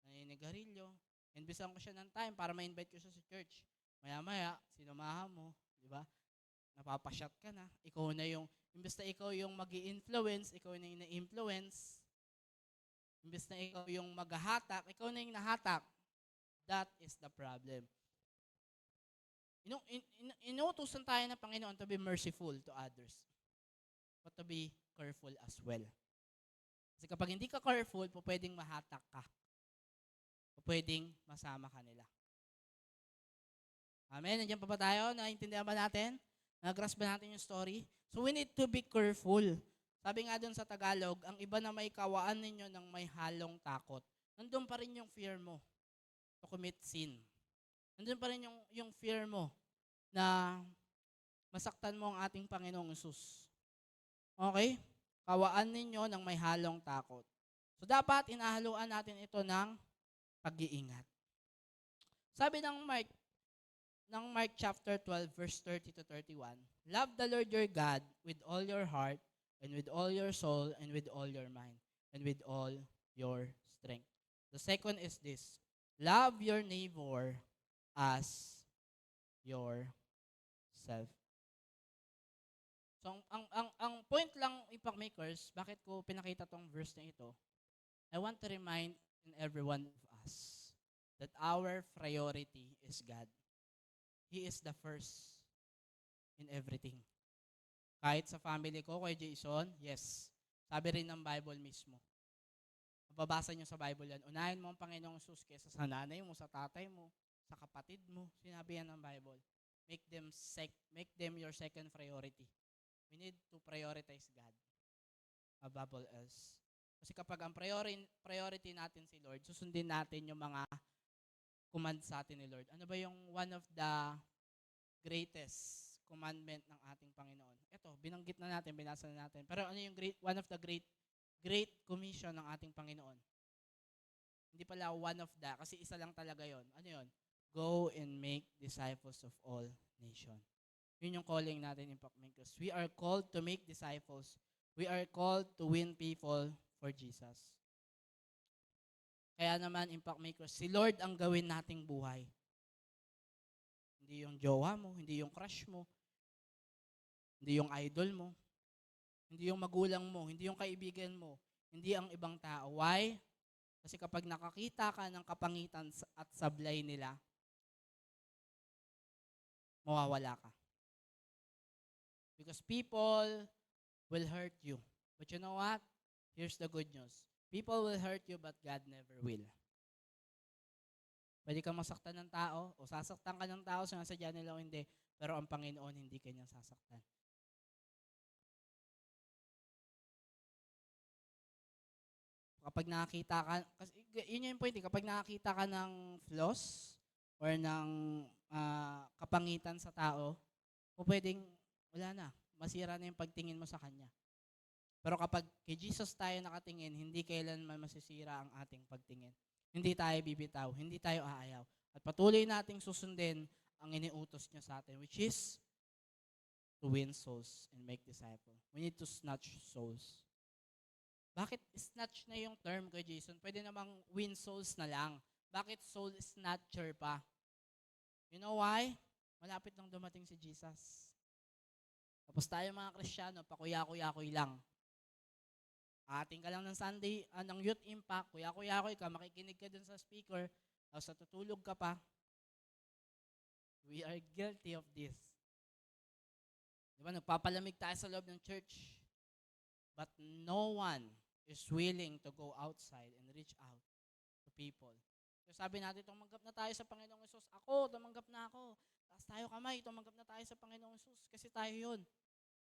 Speaker 1: naninigarilyo. Investan ko siya ng time para ma-invite ko siya sa church. Maya-maya, sinamahan mo, di ba? Napapasyat ka na. Ikaw na yung, imbes na ikaw yung mag-i-influence, ikaw na yung na-influence. Imbes na ikaw yung mag-hatak, ikaw na yung nahatak. That is the problem. Inuutusan tayo ng Panginoon to be merciful to others, but to be careful as well. Kasi kapag hindi ka careful, pwedeng mahatak ka. Pwedeng masama ka nila. Amen? Nandiyan pa ba tayo? Naintindihan ba natin? Nag-grasp ba natin yung story? So we need to be careful. Sabi nga doon sa Tagalog, ang iba na may kawaan ninyo ng may halong takot. Nandun pa rin yung fear mo to commit sin. Nandun pa rin yung fear mo na masaktan mo ang ating Panginoong Hesus. Okay? Kawaan ninyo ng may halong takot. So dapat inahaluan natin ito ng pag-iingat. Sabi ng Mark chapter 12 verse 30 to 31, love the Lord your God with all your heart and with all your soul and with all your mind and with all your strength. The second is this, love your neighbor as yourself. So ang point lang, Impact Makers, bakit ko pinakita tong verse na ito, I want to remind every one of us that our priority is God. He is the first in everything. Kahit sa family ko, kay Jason, yes, sabi rin ng Bible mismo. Mababasa nyo sa Bible yan, unahin mo ang Panginoong Hesus kaysa sa nanay mo, sa tatay mo, sa kapatid mo. Sinabi yan ng Bible. Make them your second priority. We need to prioritize God above all else. Kasi kapag ang priority natin si Lord, susundin natin yung mga command sa atin ni Lord. Ano ba yung one of the greatest commandment ng ating Panginoon? Ito, binanggit na natin, binasa na natin. Pero ano yung one of the great commission ng ating Panginoon? Hindi pala one of the, kasi isa lang talaga yon. Ano yon? Go and make disciples of all nations. Yun yung calling natin, Impact Makers. We are called to make disciples. We are called to win people for Jesus. Kaya naman, Impact Makers, si Lord ang gawin nating buhay. Hindi yung jowa mo, hindi yung crush mo, hindi yung idol mo, hindi yung magulang mo, hindi yung kaibigan mo, hindi ang ibang tao. Why? Kasi kapag nakakita ka ng kapangitan at sablay nila, mawawala ka. Because people will hurt you. But you know what? Here's the good news. People will hurt you, but God never will. Pwede kang masaktan ng tao, o sasaktan ka ng tao, sinasadya nila o hindi, pero ang Panginoon hindi kanyang sasaktan. Kapag nakakita ka, kasi yun yung point, kapag nakakita ka ng flaws or ng kapangitan sa tao, o pwedeng, wala na, masira na yung pagtingin mo sa kanya. Pero kapag kay Jesus tayo nakatingin, hindi kailanman masisira ang ating pagtingin. Hindi tayo bibitaw, hindi tayo aayaw. At patuloy nating susundin ang iniutos niya sa atin, which is to win souls and make disciples. We need to snatch souls. Bakit snatch na yung term kay Jason? Pwede namang win souls na lang. Bakit soul snatcher pa? You know why? Malapit nang dumating si Jesus. Tapos tayo mga Kristiyano, pakuya-kuya-kuy lang. Ating ka lang ng Sunday, ng Youth Impact, kuya-kuya-kuy ka, makikinig ka dun sa speaker, tapos natutulog ka pa. We are guilty of this. Diba, nagpapalamig tayo sa loob ng church. But no one is willing to go outside and reach out to people. So sabi natin, tumanggap na tayo sa Panginoong Hesus. Ako, tumanggap na ako. Taas tayo kamay, tumanggap na tayo sa Panginoong Hesus. Kasi tayo yun.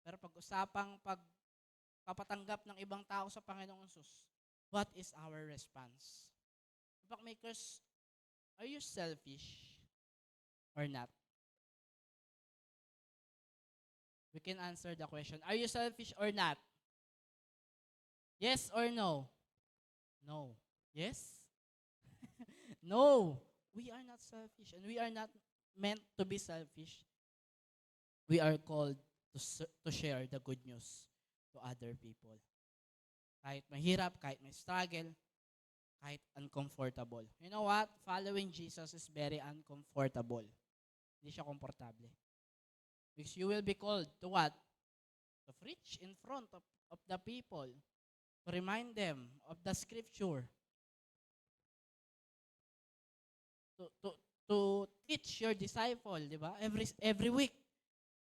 Speaker 1: Pero pag-usapang pagpapatanggap ng ibang tao sa Panginoong Hesus, what is our response? Impact Makers, are you selfish or not? We can answer the question. Are you selfish or not? Yes or no? No. Yes? No. We are not selfish and we are not meant to be selfish. We are called to share the good news to other people. Kahit mahirap, kahit may struggle, kahit uncomfortable. You know what? Following Jesus is very uncomfortable. Hindi siya komportable. Because you will be called to what? To preach in front of the people. To remind them of the scripture. To teach your disciple, di ba? Every week,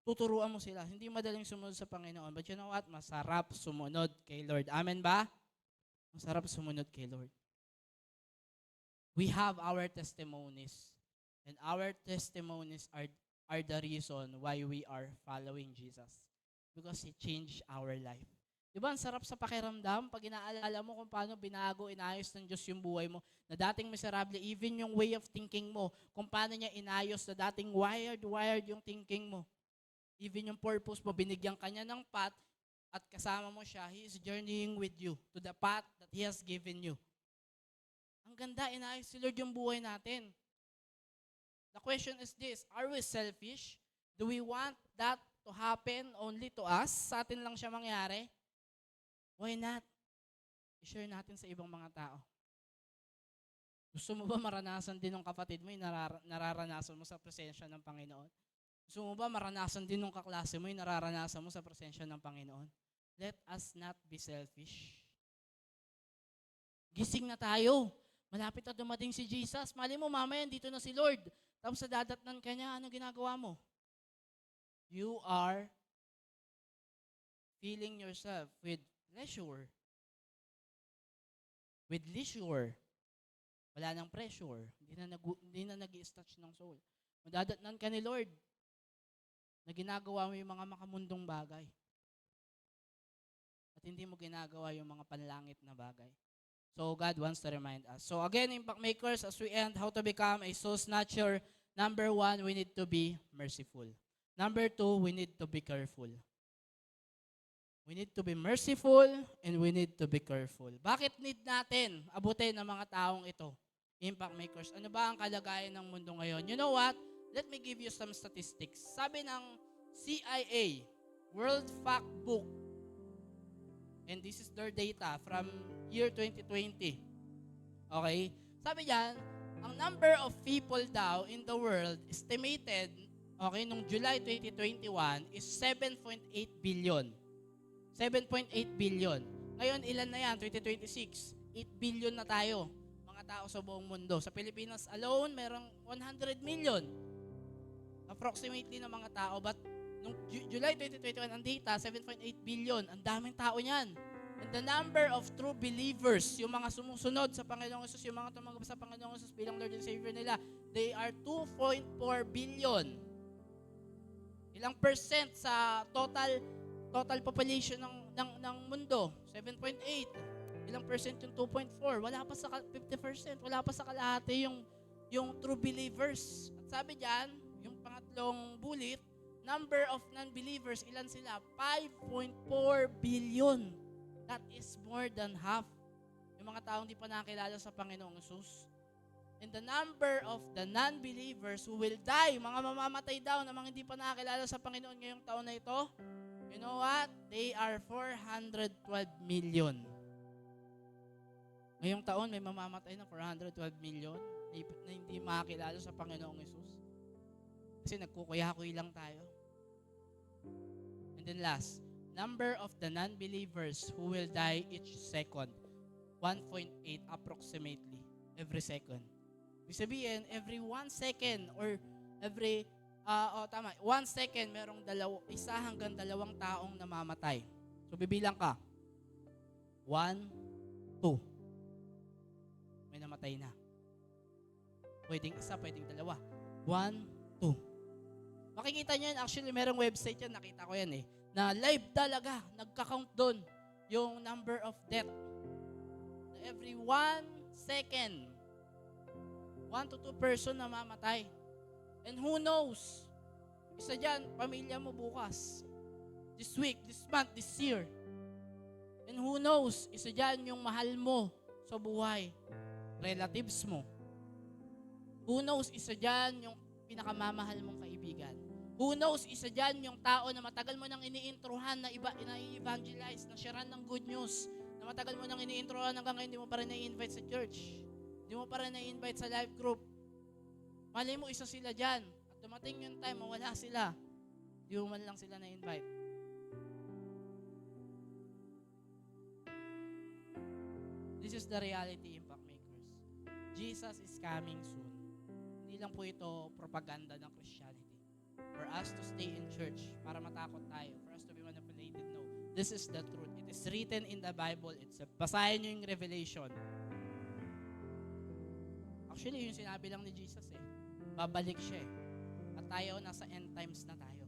Speaker 1: tuturuan mo sila. Hindi madaling sumunod sa Panginoon. But you know what? Masarap sumunod kay Lord. Amen ba? Masarap sumunod kay Lord. We have our testimonies. And our testimonies are the reason why we are following Jesus. Because He changed our life. Diba, ang sarap sa pakiramdam pag inaalala mo kung paano binago, inayos ng Diyos yung buhay mo, na dating miserable, even yung way of thinking mo, kung paano niya inayos na dating wired yung thinking mo. Even yung purpose mo, binigyan ka niya ng path at kasama mo siya, He is journeying with you to the path that He has given you. Ang ganda, inayos si Lord yung buhay natin. The question is this, are we selfish? Do we want that to happen only to us? Sa atin lang siya mangyari? Why not? I-share natin sa ibang mga tao. Gusto mo ba maranasan din ng kapatid mo yung nararanasan mo sa presensya ng Panginoon? Gusto mo ba maranasan din ng kaklase mo yung nararanasan mo sa presensya ng Panginoon? Let us not be selfish. Gising na tayo. Malapit na dumating si Jesus. Mali mo, mamaya dito na si Lord. Tapos sa dadatnan ka niya, ano ginagawa mo? You are filling yourself with leisure. With leisure. Wala nang pressure. Hindi na nag-i-stretch ng soul. Madadatnan ka ni Lord na ginagawa mo yung mga makamundong bagay. At hindi mo ginagawa yung mga panlangit na bagay. So God wants to remind us. So again, Impact Makers, as we end, how to become a soul snatcher. Number 1, we need to be merciful. Number 2, we need to be careful. We need to be merciful and we need to be careful. Bakit need natin abutin ng mga taong ito? Impact makers. Ano ba ang kalagayan ng mundo ngayon? You know what? Let me give you some statistics. Sabi ng CIA, World Factbook, and this is their data from year 2020. Okay? Sabi diyan, ang number of people daw in the world estimated, okay, nung July 2021 is 7.8 billion. 7.8 billion. Ngayon, ilan na yan? 2026, 8 billion na tayo, mga tao sa buong mundo. Sa Pilipinas alone, merong 100 million. Approximately na mga tao. But nung July 2021, ang data, 7.8 billion. Ang daming tao niyan. And the number of true believers, yung mga sumusunod sa Panginoong Hesus, yung mga tumanggap sa Panginoong Hesus bilang Lord and Savior nila, they are 2.4 billion. Ilang percent sa total population ng mundo? 7.8. Ilang percent yung 2.4? Wala pa sa 50%. Wala pa sa kalahati yung true believers. At sabi diyan, yung pangatlong bullet, number of non-believers, ilan sila? 5.4 billion. That is more than half. Yung mga taong di pa nakakilala sa Panginoong Hesus. And the number of the non-believers who will die, mga mamamatay daw na mga hindi pa nakakilala sa Panginoon ngayong taon na ito, you know what? They are 412 million. Ngayong taon, may mamamatay na 412 million na hindi makakilala sa Panginoong Hesus. Kasi nagkukuya-kuy lang tayo. And then last, number of the non-believers who will die each second. 1.8 approximately every second. Ibig sabihin, every 1 second or every, 1 second merong isa hanggang 2 taong namamatay. So bibilang ka. 1, 2. May namatay na. Pwedeng isa, pwedeng 2. 1, 2. Makikita nyo yan, actually merong website yan, nakita ko yan na live talaga, nagka-count doon yung number of death. Every 1 second, 1 to 2 person na mamatay. And who knows, isa dyan, pamilya mo bukas, this week, this month, this year. And who knows, isa dyan yung mahal mo sa buhay, relatives mo. Who knows, isa dyan yung pinakamamahal mong kaibigan. Who knows, isa dyan yung tao na matagal mo nang iniintrohan na i-evangelize, na sharean ng good news, na matagal mo nang iniintrohan hanggang ngayon, hindi mo pa rin na-invite sa church. Hindi mo pa rin na-invite sa life group. Malay mo, isa sila dyan. At dumating yung time, mawala sila. Hindi mo man lang sila na-invite. This is the reality, Impact Makers. Jesus is coming soon. Hindi lang po ito propaganda ng Christianity. For us to stay in church, para matakot tayo, for us to be manipulated, no. This is the truth. It is written in the Bible itself. Basahin nyo yung Revelation. Actually, yung sinabi lang ni Jesus babalik siya At tayo, nasa end times na tayo.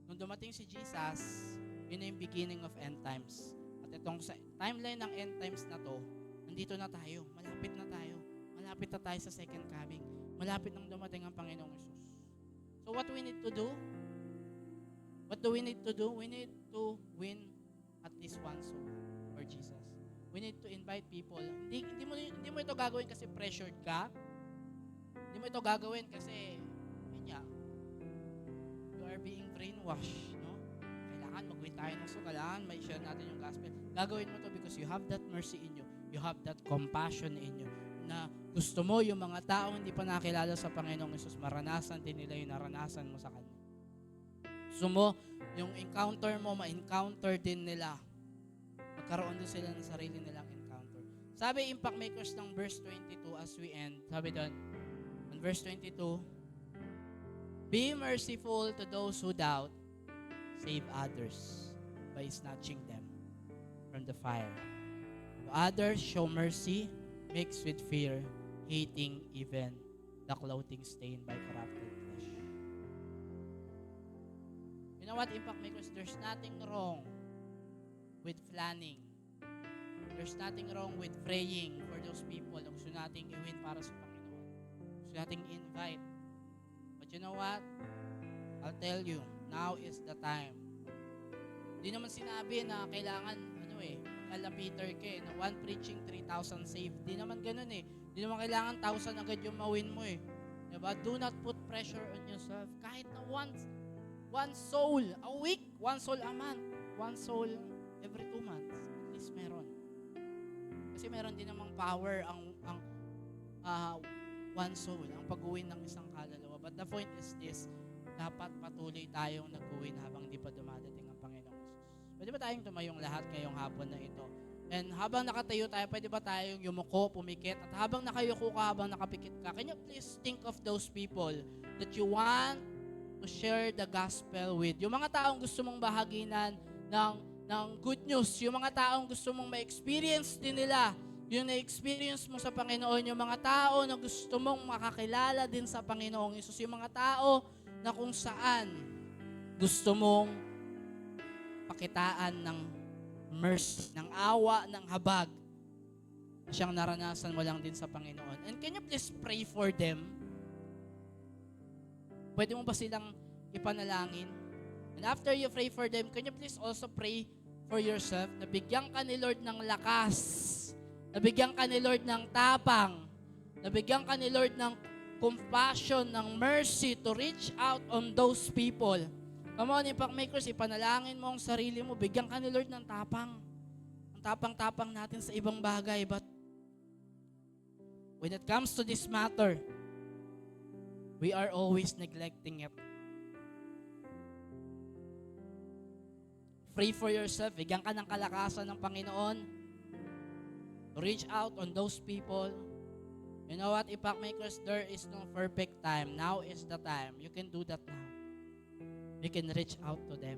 Speaker 1: Nung dumating si Jesus, yun na yung beginning of end times. At itong timeline ng end times na to, nandito na tayo. Malapit na tayo. Malapit na tayo sa second coming. Malapit nang dumating ang Panginoong Hesus. So what we need to do? What do we need to do? We need to win at least one soul for Jesus. We need to invite people. Hindi mo ito gagawin kasi pressured ka. Hindi mo ito gagawin kasi you are being brainwashed, no? Kailangan mag-win tayo ng kailangan may share natin yung gospel. Gagawin mo to because you have that mercy in you. You have that compassion in you na gusto mo yung mga taong hindi pa nakilala sa Panginoong Hesus, maranasan din nila yung naranasan mo sa Kanya. Gusto mo yung encounter mo, ma-encounter din nila. Magkaroon din sila ng sarili nilang encounter. Sabi Impact Makers ng verse 22 as we end, sabi doon, in verse 22, be merciful to those who doubt, save others by snatching them from the fire. To others, show mercy, mixed with fear, hating even the clothing stained by corrupted flesh. You know what, Impact Makers? There's nothing wrong with planning. There's nothing wrong with praying for those people na gusto nating i-win para sa Panginoon. Gusto nating invite. But you know what? I'll tell you, now is the time. Hindi naman sinabi na kailangan, ala Peter na one preaching, 3,000 saved. Di naman ganun Di Hindi naman kailangan 1,000 agad yung mawin mo eh. Diba? Do not put pressure on yourself. Kahit na one soul a week, one soul a month, one soul every 2 months. At least meron. Kasi meron din namang power ang one soul, ang pag-uwin ng isang kaluluwa. But the point is this, dapat patuloy tayong nag-uwin habang di pa dumadating ang Panginoong Jesus. Pwede ba tayong tumayong lahat ngayong hapon na ito? And habang nakatayo tayo, pwede ba tayong yumuko, pumikit? At habang nakayuko ka, habang nakapikit ka, can you please think of those people that you want to share the gospel with? Yung mga taong gusto mong bahaginan ng good news, yung mga taong gusto mong ma-experience din nila, yung na-experience mo sa Panginoon, yung mga tao na gusto mong makakilala din sa Panginoong Hesus, yung mga tao na kung saan gusto mong pakitaan ng mercy, ng awa, ng habag, siyang naranasan mo lang din sa Panginoon. And can you please pray for them? Pwede mo ba silang ipanalangin? And after you pray for them, can you please also pray for yourself na bigyan ka ni Lord ng lakas, nabigyan ka ni Lord ng tapang, nabigyan ka ni Lord ng compassion, ng mercy to reach out on those people. Come on, Impact Makers, ipanalangin mo ang sarili mo, bigyan ka ni Lord ng tapang. Ang tapang-tapang natin sa ibang bagay, but when it comes to this matter, we are always neglecting it. Pray for yourself, bigyan ka ng kalakasan ng Panginoon to reach out on those people. You know what, Impact Makers, there is no perfect time. Now is the time. You can do that now. You can reach out to them.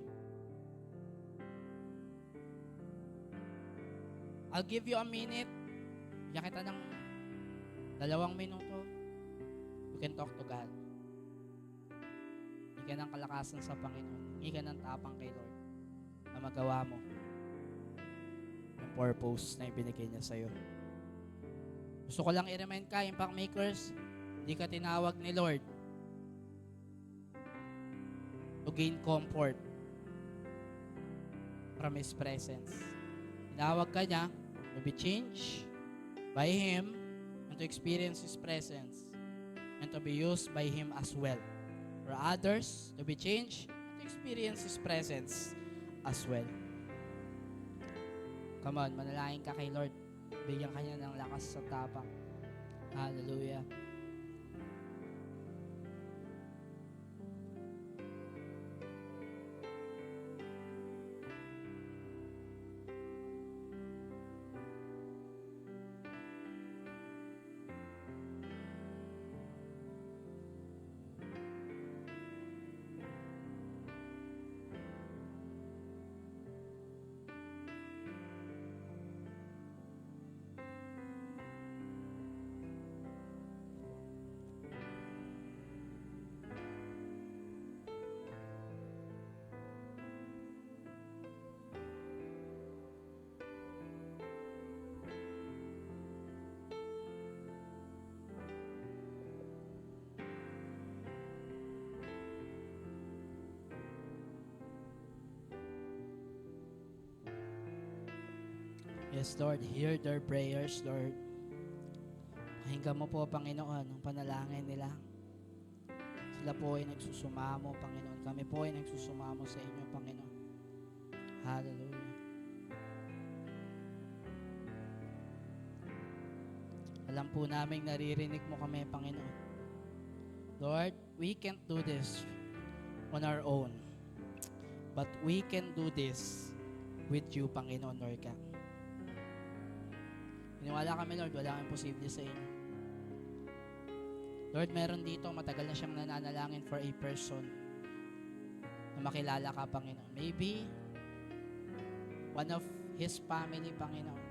Speaker 1: I'll give you a minute. Bigyan kita ng 2 minuto. You can talk to God. Bigyan ng kalakasan sa Panginoon. Bigyan ng tapang kay Lord na magawa mo yung purpose na ibinigay niya sa'yo. Gusto ko lang i-remind ka, Impact Makers, hindi ka tinawag ni Lord to gain comfort from His presence. Tinawag ka niya to be changed by Him and to experience His presence and to be used by Him as well. For others to be changed and to experience His presence as well. Come on, manalangin ka kay Lord. Bigyan ka niya ng lakas sa tapang. Hallelujah. Yes, Lord, hear their prayers, Lord. Pakinggan mo po, Panginoon, ang panalangin nila. Sila po ay nagsusumamo, Panginoon. Kami po ay nagsusumamo sa inyo, Panginoon. Hallelujah. Alam po namin naririnig mo kami, Panginoon. Lord, we can't do this on our own. But we can do this with you, Panginoon, Lord God. Iniwala kami, Lord, wala kang posible sa inyo. Lord, meron dito, matagal na siyang nananalangin for a person na makilala ka, Panginoon. Maybe one of his family, Panginoon.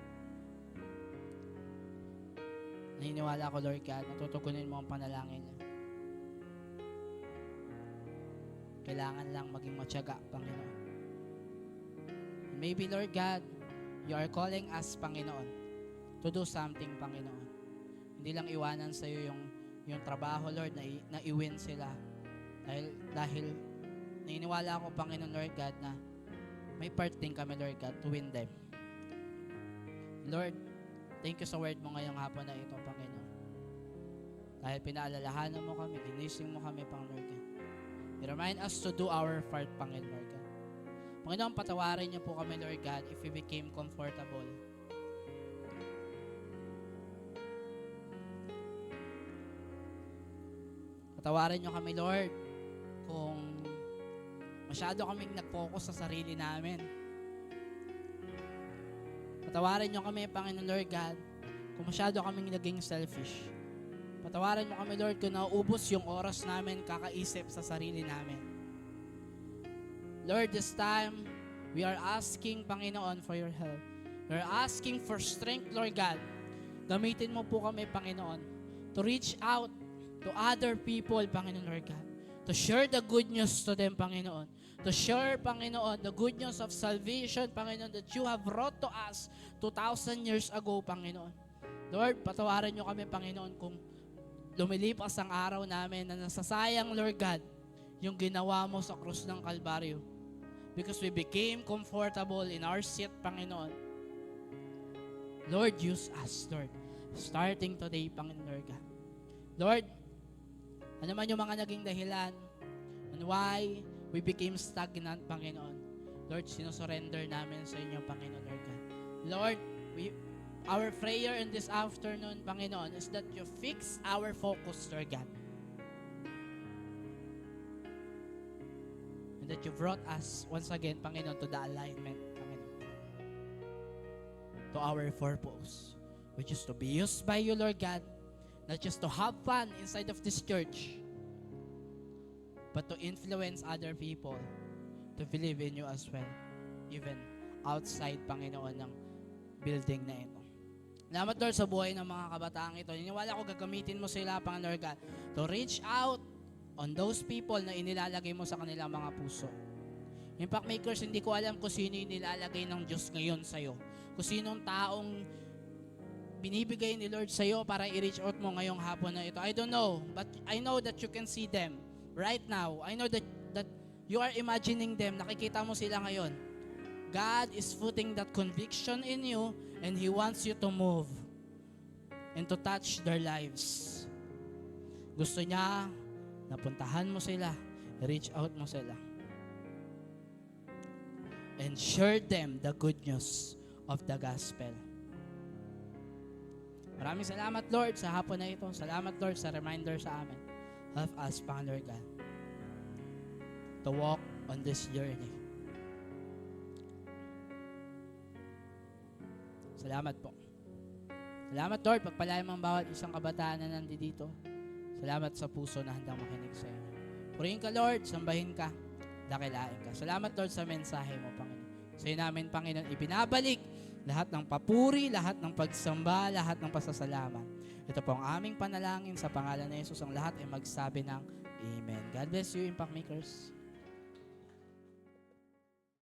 Speaker 1: Naniniwala ko, Lord God, natutugunin mo ang panalangin niya. Kailangan lang maging matyaga, Panginoon. Maybe, Lord God, you are calling us, Panginoon, to do something, Panginoon. Hindi lang iwanan sa iyo yung trabaho, Lord, na i-win sila. Dahil naniniwala ako, Panginoon, Lord God, na may part din kami, Lord God, to win them. Lord, thank you sa word mo ngayong hapon na ito, Panginoon. Dahil pinaalalahanan mo kami, ginising mo kami, Panginoon God. Remind us to do our part, Panginoon Lord God. Panginoon, patawarin niyo po kami, Lord God, if we became comfortable. Patawarin niyo kami, Lord, kung masyado kaming nag-focus sa sarili namin. Patawarin niyo kami, Panginoon Lord God, kung masyado kaming naging selfish. Patawarin mo kami, Lord, kung nauubos yung oras namin kakaisip sa sarili namin. Lord, this time, we are asking, Panginoon, for your help. We are asking for strength, Lord God. Gamitin mo po kami, Panginoon, to reach out to other people, Panginoon, Lord God. To share the good news to them, Panginoon. To share, Panginoon, the good news of salvation, Panginoon, that you have brought to us 2,000 years ago, Panginoon. Lord, patawarin niyo kami, Panginoon, kung lumilipas ang araw namin na nasasayang, Lord God, yung ginawa mo sa krus ng Kalbaryo. Because we became comfortable in our seat, Panginoon. Lord, use us, Lord. Starting today, Panginoon, Lord God. Lord, ano man yung mga naging dahilan on why we became stagnant, Panginoon. Lord, sinusurrender namin sa inyo, Panginoon, Lord God. Lord, our prayer in this afternoon, Panginoon, is that you fix our focus, Lord God. And that you brought us, once again, Panginoon, to the alignment, Panginoon. To our purpose, which is to be used by you, Lord God, not just to have fun inside of this church, but to influence other people to believe in you as well, even outside, Panginoon, ng building na ito. Salamat, Lord, sa buhay ng mga kabataang ito. Niniwala ko gagamitin mo sila, Panginoon Lord God, to reach out on those people na inilalagay mo sa kanilang mga puso. Impact makers, hindi ko alam kung sino yung nilalagay ng Diyos ngayon sa'yo. Kung sinong taong binibigay ni Lord sa'yo para i-reach out mo ngayong hapon na ito. I don't know, but I know that you can see them right now. I know that you are imagining them. Nakikita mo sila ngayon. God is putting that conviction in you, and He wants you to move and to touch their lives. Gusto niya, napuntahan mo sila, reach out mo sila, and share them the good news of the gospel. Maraming salamat, Lord, sa hapon na ito. Salamat, Lord, sa reminder sa amin. Help us, Panginoon God, to walk on this journey. Salamat po. Salamat, Lord, pagpalain mo ang bawat isang kabataan na nandito. Salamat sa puso na handang makinig sa iyo. Purihin ka, Lord, sambahin ka, dakilain ka. Salamat, Lord, sa mensahe mo, Panginoon. Sa iyo namin, Panginoon, ibinabalik lahat ng papuri, lahat ng pagsamba, lahat ng pasasalamat. Ito po ang aming panalangin sa pangalan ni Jesus. Ang lahat ay magsabi ng Amen. God bless you, Impact Makers.